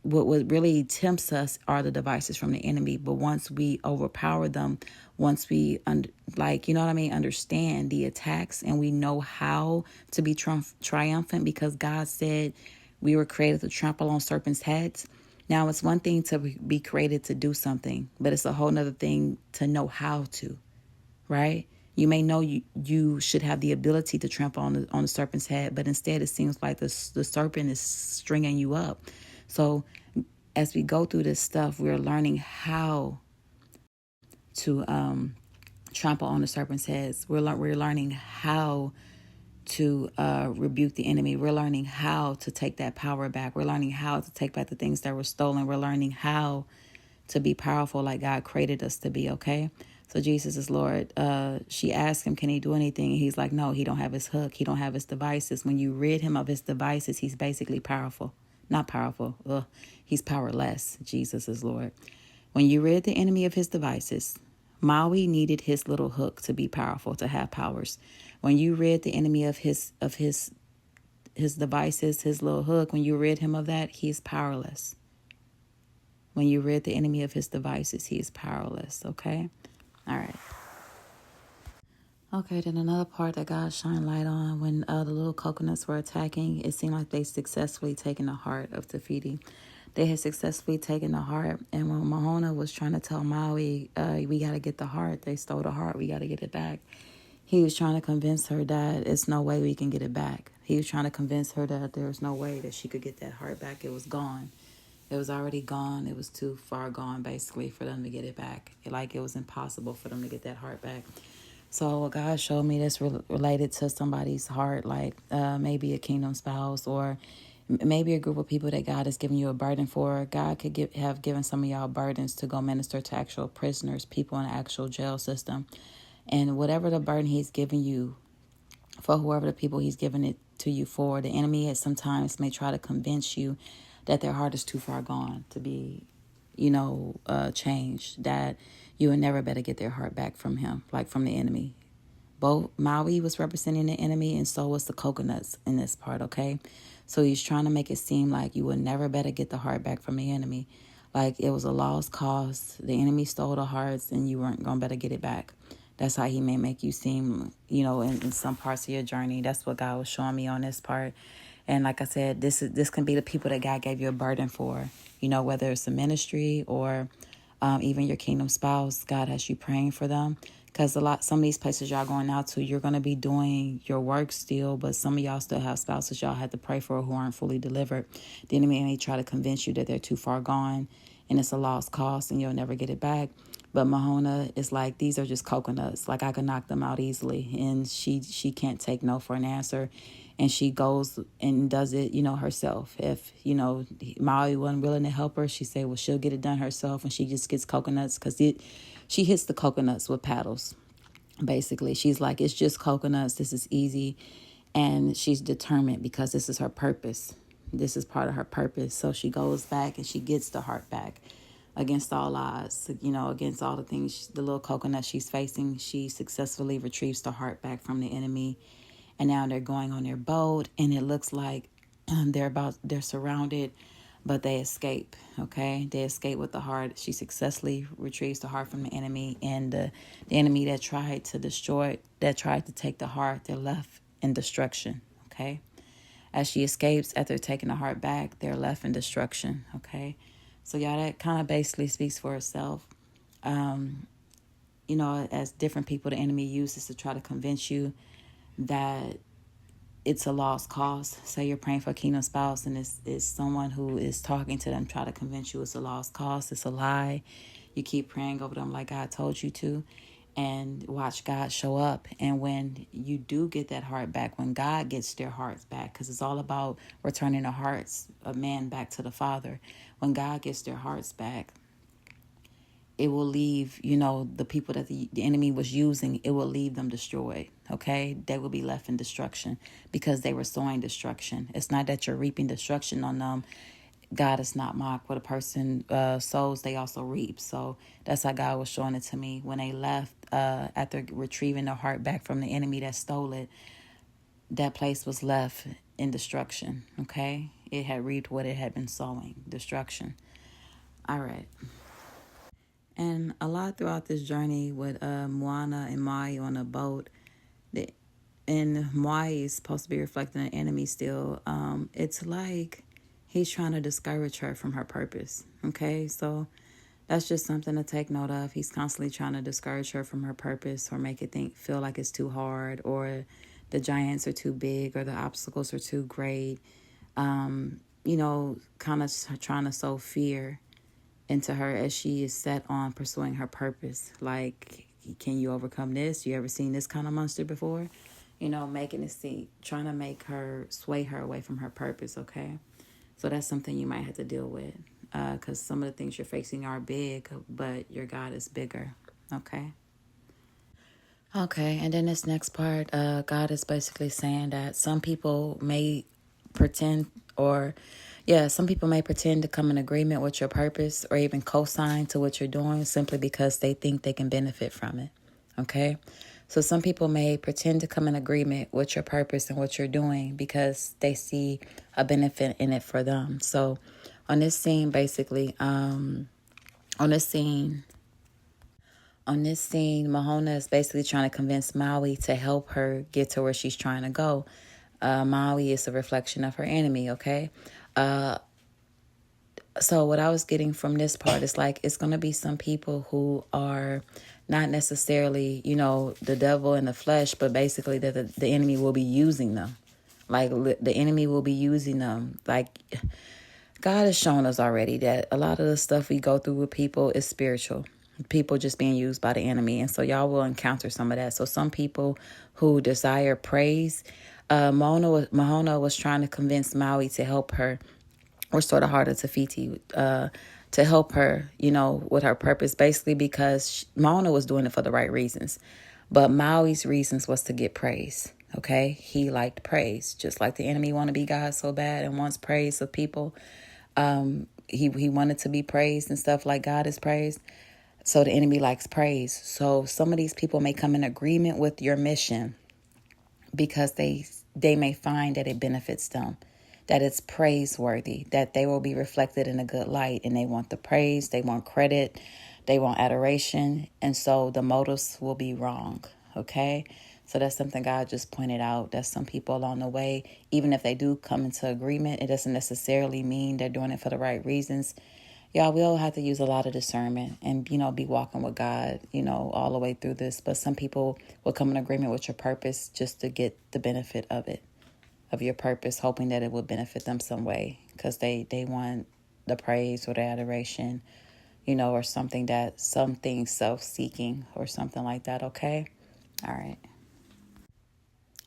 S1: what really tempts us are the devices from the enemy. But once we overpower them, once we understand the attacks, and we know how to be triumphant, because God said we were created to trample on serpents' heads. Now, it's one thing to be created to do something, but it's a whole nother thing to know how to, right? You may know you should have the ability to trample on the serpent's head, but instead it seems like the serpent is stringing you up. So as we go through this stuff, we're learning how to trample on the serpent's heads. We're learning how to rebuke the enemy. We're learning how to take that power back. We're learning how to take back the things that were stolen. We're learning how to be powerful like God created us to be, okay? So Jesus is Lord. She asked him, can he do anything? And he's like, no, he don't have his hook. He don't have his devices. When you rid him of his devices, he's basically powerful. Not powerful. He's powerless. Jesus is Lord. When you rid the enemy of his devices, Maui needed his little hook to be powerful, to have powers. When you rid the enemy of his devices, his little hook, when you rid him of that, he's powerless. When you rid the enemy of his devices, he is powerless, okay? All right. Okay, then another part that God shined light on, when the little coconuts were attacking, it seemed like they successfully taken the heart of Te Fiti. They had successfully taken the heart, and when Moana was trying to tell Maui, we got to get the heart. They stole the heart. We got to get it back. He was trying to convince her that it's no way we can get it back. He was trying to convince her that there's no way that she could get that heart back. It was gone. It was already gone. It was too far gone, basically, for them to get it back. It was impossible for them to get that heart back. So God showed me this related to somebody's heart, like maybe a kingdom spouse, or maybe a group of people that God has given you a burden for. God could have given some of y'all burdens to go minister to actual prisoners, people in the actual jail system. And whatever the burden he's given you, for whoever the people he's given it to you for, the enemy sometimes may try to convince you that their heart is too far gone to be, changed, that you would never better get their heart back from him, like from the enemy. Both Maui was representing the enemy, and so was the coconuts in this part, okay? So he's trying to make it seem like you would never better get the heart back from the enemy. Like it was a lost cause. The enemy stole the hearts, and you weren't going to better get it back. That's how he may make you seem, in some parts of your journey. That's what God was showing me on this part. And like I said, this can be the people that God gave you a burden for, whether it's a ministry or even your kingdom spouse. God has you praying for them, because some of these places y'all going out to, you're going to be doing your work still, but some of y'all still have spouses y'all had to pray for who aren't fully delivered. The enemy may try to convince you that they're too far gone and it's a lost cause and you'll never get it back. But Moana is like, these are just coconuts. Like I can knock them out easily. And she can't take no for an answer. And she goes and does it, herself. If, Maui wasn't willing to help her, she said, well, she'll get it done herself. And she just gets coconuts, because she hits the coconuts with paddles. Basically, she's like, it's just coconuts. This is easy. And she's determined, because this is her purpose. This is part of her purpose. So she goes back and she gets the heart back. Against all odds, against all the things, the little coconut she's facing, she successfully retrieves the heart back from the enemy. And now they're going on their boat, and it looks like they're surrounded, but they escape. Okay, they escape with the heart. She successfully retrieves the heart from the enemy, and the enemy that tried to take the heart, they're left in destruction. Okay, as she escapes after taking the heart back, they're left in destruction. Okay. So, y'all, that kind of basically speaks for itself. As different people the enemy uses to try to convince you that it's a lost cause. Say you're praying for a kingdom spouse, and it's someone who is talking to them, try to convince you it's a lost cause. It's a lie. You keep praying over them like God told you to, and watch God show up. And when you do get that heart back, when God gets their hearts back, because it's all about returning the hearts of man back to the Father. When God gets their hearts back, it will leave, the people that the enemy was using, it will leave them destroyed, okay? They will be left in destruction, because they were sowing destruction. It's not that you're reaping destruction on them. God is not mocked. What a person sows, they also reap. So that's how God was showing it to me. When they left, after retrieving their heart back from the enemy that stole it, that place was left in destruction, okay? It had reaped what it had been sowing, destruction. All right. And a lot throughout this journey with Moana and Mai on a boat, the, and Mai is supposed to be reflecting an enemy still. It's like he's trying to discourage her from her purpose. Okay, so that's just something to take note of. He's constantly trying to discourage her from her purpose or make it feel like it's too hard or the giants are too big or the obstacles are too great. Kind of trying to sow fear into her as she is set on pursuing her purpose. Like, can you overcome this? You ever seen this kind of monster before? Making it see, trying to make her sway her away from her purpose, okay? So that's something you might have to deal with because some of the things you're facing are big, but your God is bigger, okay? Okay, and then this next part, God is basically saying that some people may pretend or, yeah, some people may pretend to come in agreement with your purpose or even co-sign to what you're doing simply because they think they can benefit from it, okay? So some people may pretend to come in agreement with your purpose and what you're doing because they see a benefit in it for them. So on this scene, basically, on this scene, Moana is basically trying to convince Maui to help her get to where she's trying to go. Maui is a reflection of her enemy, okay? So what I was getting from this part is like it's going to be some people who are not necessarily, the devil in the flesh, but basically that the enemy will be using them. Like the enemy will be using them. Like God has shown us already that a lot of the stuff we go through with people is spiritual. People just being used by the enemy. And so y'all will encounter some of that. So some people who desire praise, Moana was trying to convince Maui to help her, or sort of harder to Fiti, to help her, with her purpose, basically because Moana was doing it for the right reasons. But Maui's reasons was to get praise, okay? He liked praise, just like the enemy want to be God so bad and wants praise of people. He wanted to be praised and stuff like God is praised. So the enemy likes praise. So some of these people may come in agreement with your mission because they may find that it benefits them, that it's praiseworthy, that they will be reflected in a good light, and they want the praise, they want credit, they want adoration, and so the motives will be wrong, okay? So that's something God just pointed out, that some people along the way, even if they do come into agreement, it doesn't necessarily mean they're doing it for the right reasons. Y'all, we all have to use a lot of discernment and, be walking with God, all the way through this. But some people will come in agreement with your purpose just to get the benefit of it, of your purpose, hoping that it will benefit them some way because they want the praise or the adoration, or something self-seeking or something like that, okay? All right.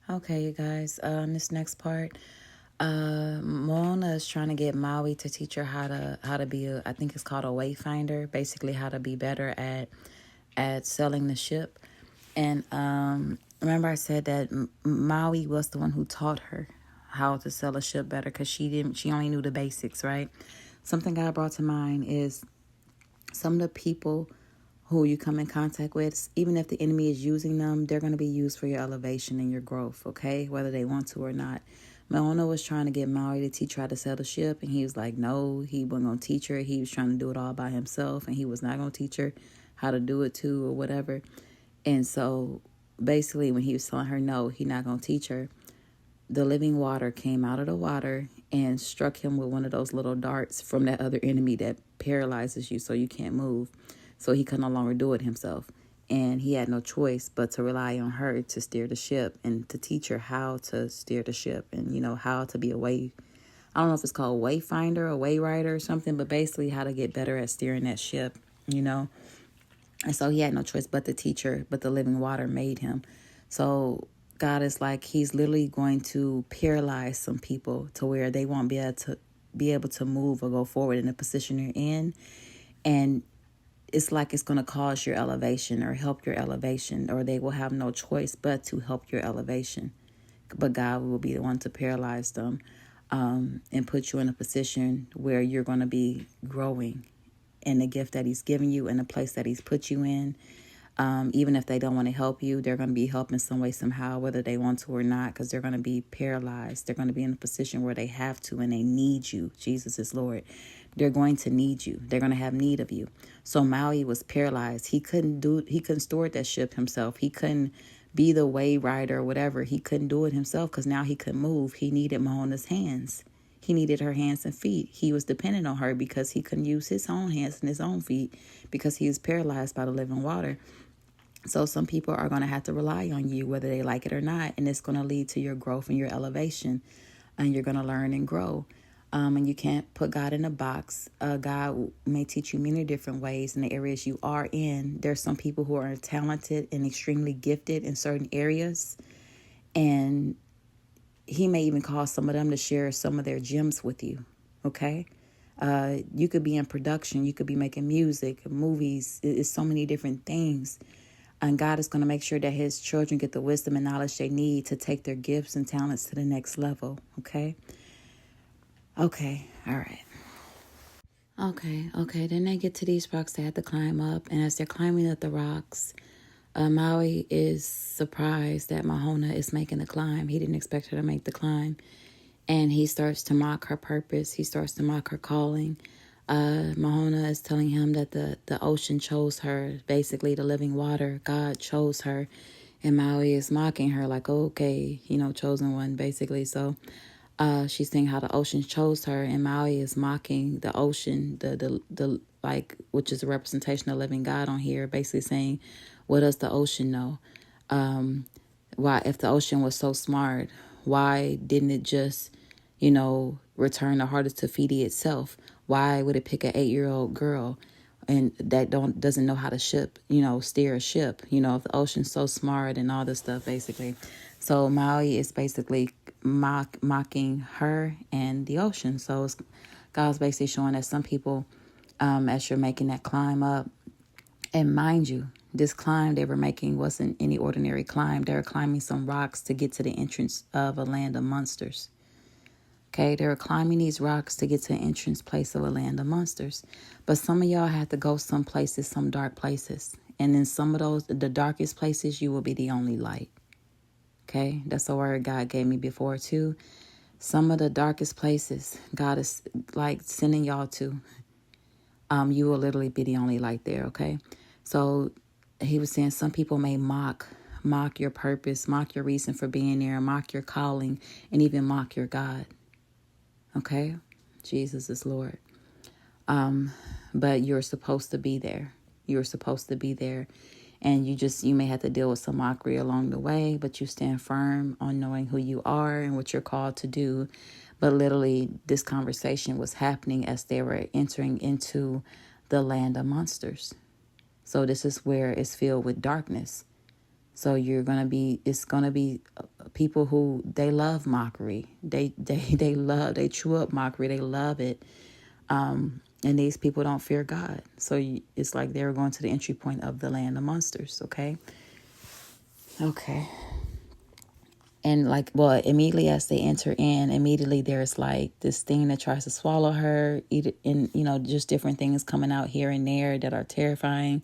S1: Okay, you guys, this next part, Moana is trying to get Maui to teach her how to be I think it's called a wayfinder, basically how to be better at selling the ship. And remember I said that Maui was the one who taught her how to sell a ship better because she only knew the basics, right? Something God brought to mind is some of the people who you come in contact with, even if the enemy is using them, they're going to be used for your elevation and your growth, okay? Whether they want to or not. Moana was trying to get Maui to teach her how to sail the ship, and he was like, no, he wasn't going to teach her. He was trying to do it all by himself, and he was not going to teach her how to do it too or whatever. And so basically when he was telling her, no, he's not going to teach her, the living water came out of the water and struck him with one of those little darts from that other enemy that paralyzes you so you can't move. So he could no longer do it himself. And he had no choice but to rely on her to steer the ship and to teach her how to steer the ship and, how to be I don't know if it's called wayfinder or wayrider or something, but basically how to get better at steering that ship, And so he had no choice but to teach her, but the living water made him. So God is like, he's literally going to paralyze some people to where they won't be able to move or go forward in the position you're in. And it's like it's going to cause your elevation or help your elevation, or they will have no choice but to help your elevation. But God will be the one to paralyze them and put you in a position where you're going to be growing in the gift that he's given you and the place that he's put you in. Even if they don't want to help you, they're going to be helping some way, somehow, whether they want to or not, because they're going to be paralyzed. They're going to be in a position where they have to and they need you. Jesus is Lord. They're going to need you. They're going to have need of you. So Maui was paralyzed. He couldn't steward that ship himself. He couldn't be the way rider or whatever. He couldn't do it himself because now he couldn't move. He needed Moana's hands. He needed her hands and feet. He was dependent on her because he couldn't use his own hands and his own feet because he was paralyzed by the living water. So some people are going to have to rely on you, whether they like it or not, and it's going to lead to your growth and your elevation, and you're going to learn and grow. And you can't put God in a box. God may teach you many different ways in the areas you are in. There's some people who are talented and extremely gifted in certain areas, and he may even cause some of them to share some of their gems with you, okay? You could be in production. You could be making music, movies. It's so many different things. And God is going to make sure that his children get the wisdom and knowledge they need to take their gifts and talents to the next level, okay? Okay, all right. Okay. Then they get to these rocks they have to climb up. And as they're climbing up the rocks, Maui is surprised that Moana is making the climb. He didn't expect her to make the climb. And he starts to mock her purpose. He starts to mock her calling. Moana is telling him that the ocean chose her, basically the living water. God chose her. And Maui is mocking her like, okay, chosen one, basically. So she's saying how the ocean chose her, and Maui is mocking the ocean, the like, which is a representation of living God on here, basically saying, what does the ocean know? Why, if the ocean was so smart, why didn't it just, return the heart of Tafiti itself? Why would it pick an 8-year-old girl and that doesn't know how to steer a ship? If the ocean's so smart and all this stuff, basically. So Maui is basically mocking her and the ocean. So God's basically showing that some people, as you're making that climb up, and mind you, this climb they were making wasn't any ordinary climb. They were climbing some rocks to get to the entrance of a land of monsters. Okay, they were climbing these rocks to get to the entrance place of a land of monsters. But some of y'all had to go some places, some dark places. And in some of those, the darkest places, you will be the only light. Okay, that's a word God gave me before too. Some of the darkest places God is like sending y'all to, you will literally be the only light there, okay? So he was saying some people may mock your purpose, mock your reason for being there, mock your calling, and even mock your God. Okay? Jesus is Lord. But you're supposed to be there. You're supposed to be there. And you may have to deal with some mockery along the way, but you stand firm on knowing who you are and what you're called to do. But literally, this conversation was happening as they were entering into the land of monsters. So this is where it's filled with darkness. So it's going to be people who, they love mockery. They chew up mockery. They love it. And these people don't fear God. So it's like they were going to the entry point of the land of monsters. Okay. And immediately as they enter in, immediately there's like this thing that tries to swallow her, eat it, and just different things coming out here and there that are terrifying.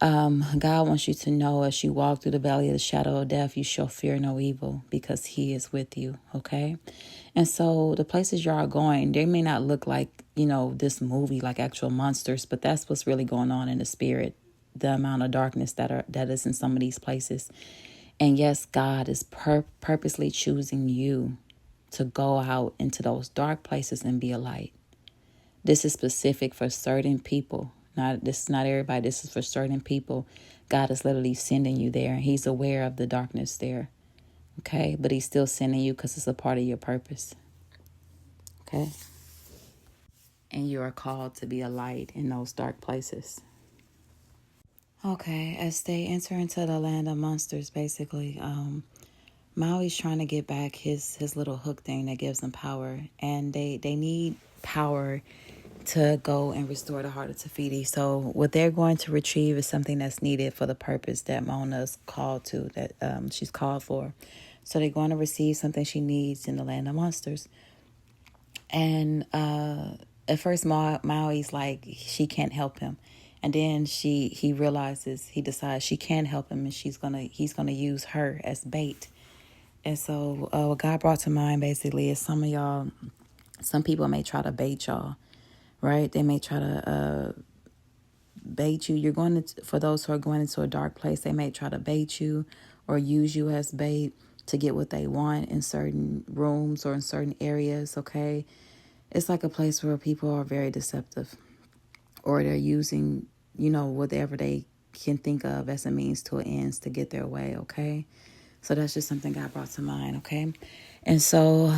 S1: God wants you to know, as you walk through the valley of the shadow of death, you shall fear no evil because he is with you. Okay. And so the places you are going, they may not look like, this movie, like actual monsters, but that's what's really going on in the spirit. The amount of darkness that is in some of these places. And yes, God is purposely choosing you to go out into those dark places and be a light. This is specific for certain people. This is not everybody. This is for certain people. God is literally sending you there. He's aware of the darkness there. Okay? But he's still sending you because it's a part of your purpose. Okay? And you are called to be a light in those dark places. Okay, as they enter into the land of monsters, basically, Maui's trying to get back his little hook thing that gives them power. And they need power to go and restore the heart of Tafiti. So what they're going to retrieve is something that's needed for the purpose that Mona's called to, that she's called for. So they're going to receive something she needs in the land of monsters. And at first Maui's like, she can't help him. And then he realizes, he decides she can help him, and he's gonna use her as bait. And so what God brought to mind basically is some people may try to bait y'all, right? They may try to bait you. For those who are going into a dark place, they may try to bait you or use you as bait to get what they want in certain rooms or in certain areas, okay? It's like a place where people are very deceptive, or they're using, whatever they can think of as a means to an ends to get their way, okay? So that's just something God brought to mind, okay? And so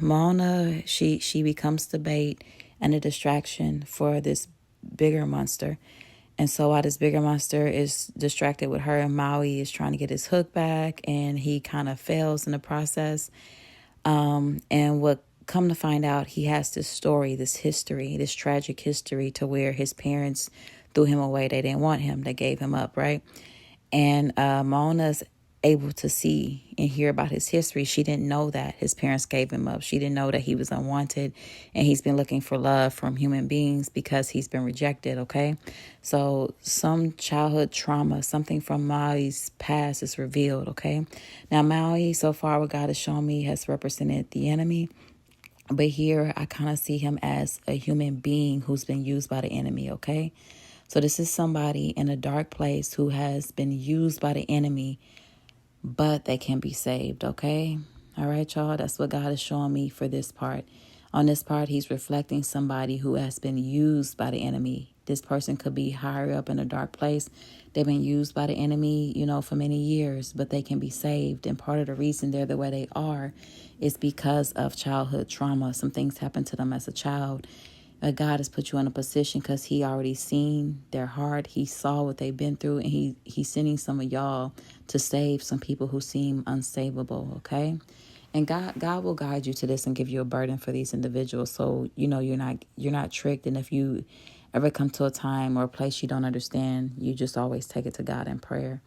S1: Moana, she becomes the bait and a distraction for this bigger monster. And so while this bigger monster is distracted with her, and Maui is trying to get his hook back, and he kind of fails in the process. And what come to find out, he has this story, this history, this tragic history, to where his parents threw him away. They didn't want him. They gave him up, right? And Moana's able to see and hear about his history. She didn't know that his parents gave him up. She didn't know that he was unwanted, and he's been looking for love from human beings because he's been rejected, okay? So some childhood trauma, something from Maui's past is revealed, okay? Now, Maui, so far what God has shown me, has represented the enemy. But here I kind of see him as a human being who's been used by the enemy, okay? So this is somebody in a dark place who has been used by the enemy, but they can be saved, okay? All right, y'all, that's what God is showing me for this part. On this part, he's reflecting somebody who has been used by the enemy. This person could be higher up in a dark place. They've been used by the enemy, for many years, but they can be saved. And part of the reason they're the way they are is because of childhood trauma. Some things happened to them as a child. God has put you in a position because he already seen their heart. He saw what they've been through, and he's sending some of y'all to save some people who seem unsavable, okay? And God will guide you to this and give you a burden for these individuals, so you're not tricked. And if you ever come to a time or a place you don't understand, you just always take it to God in prayer,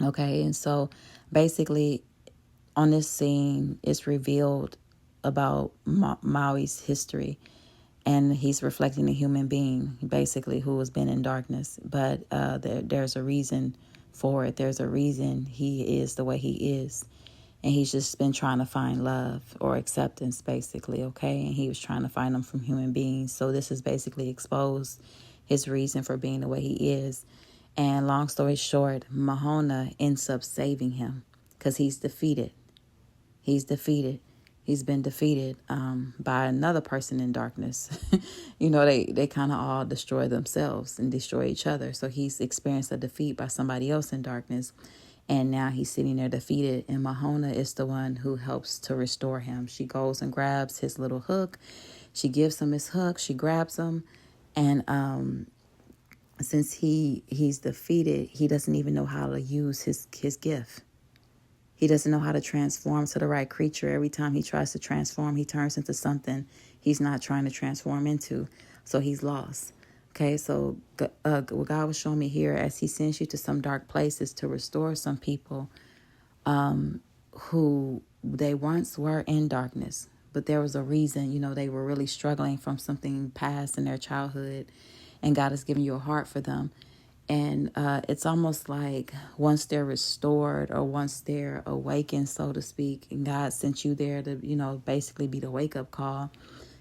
S1: okay? And so basically on this scene, it's revealed about Maui's history. And he's reflecting a human being, basically, who has been in darkness. But there's a reason for it. There's a reason he is the way he is. And he's just been trying to find love or acceptance, basically, okay? And he was trying to find them from human beings. So this is basically exposed his reason for being the way he is. And long story short, Moana ends up saving him because he's defeated. He's defeated. He's been defeated by another person in darkness. They kind of all destroy themselves and destroy each other. So he's experienced a defeat by somebody else in darkness. And now he's sitting there defeated. And Moana is the one who helps to restore him. She goes and grabs his little hook. She gives him his hook. She grabs him. And since he's defeated, he doesn't even know how to use his gift. He doesn't know how to transform to the right creature. Every time he tries to transform, he turns into something he's not trying to transform into. So he's lost. Okay, so what God was showing me here, as he sends you to some dark places to restore some people who they once were in darkness, but there was a reason, they were really struggling from something past in their childhood, and God has given you a heart for them. And it's almost like once they're restored or once they're awakened, so to speak, and God sent you there to, basically be the wake-up call,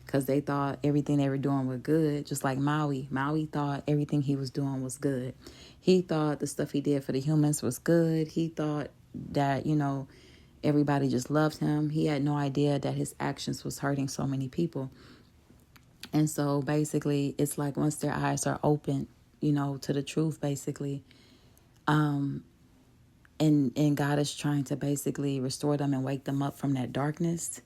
S1: because they thought everything they were doing was good, just like Maui. Maui thought everything he was doing was good. He thought the stuff he did for the humans was good. He thought that, everybody just loved him. He had no idea that his actions was hurting so many people. And so basically, it's like once their eyes are open, to the truth, basically, and God is trying to basically restore them and wake them up from that darkness,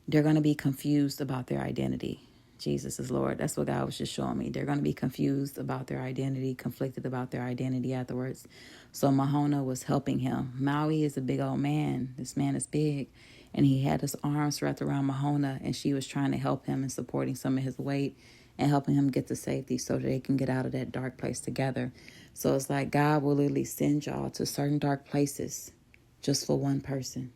S1: they're going to be confused about their identity. Jesus is Lord. That's what God was just showing me. They're going to be confused about their identity, conflicted about their identity afterwards. So Moana was helping him. Maui is a big old man. This man is big. And he had his arms wrapped around Moana, and she was trying to help him and supporting some of his weight and helping him get to safety so that they can get out of that dark place together. So it's like God will literally send y'all to certain dark places just for one person.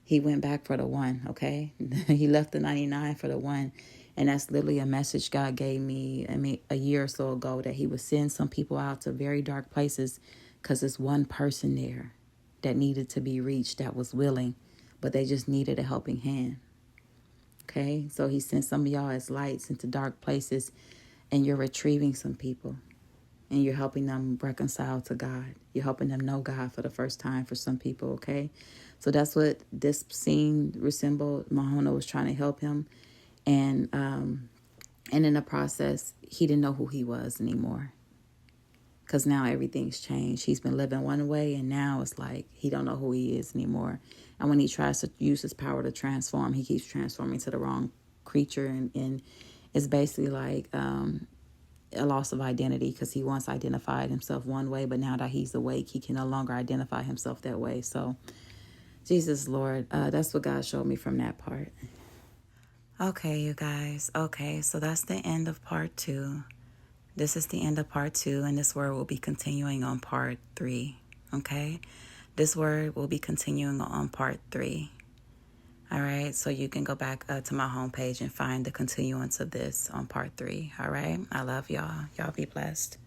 S1: He went back for the one, okay? He left the 99 for the one. And that's literally a message God gave me, a year or so ago, that he would send some people out to very dark places because there's one person there that needed to be reached, that was willing, but they just needed a helping hand. Okay? So he sent some of y'all as lights into dark places, and you're retrieving some people. And you're helping them reconcile to God. You're helping them know God for the first time for some people, okay? So that's what this scene resembled. Moana was trying to help him. And in the process, he didn't know who he was anymore. Because now everything's changed. He's been living one way, and now it's like he don't know who he is anymore. And when he tries to use his power to transform, he keeps transforming to the wrong creature. And it's basically like a loss of identity, because he once identified himself one way, but now that he's awake, he can no longer identify himself that way. So Jesus, Lord, that's what God showed me from that part. Okay, you guys. Okay, so that's the end of part 2. This is the end of part 2, and this word will be continuing on part 3. Okay, this word will be continuing on part 3. All right, so you can go back to my homepage and find the continuance of this on part 3. All right, I love y'all. Y'all be blessed.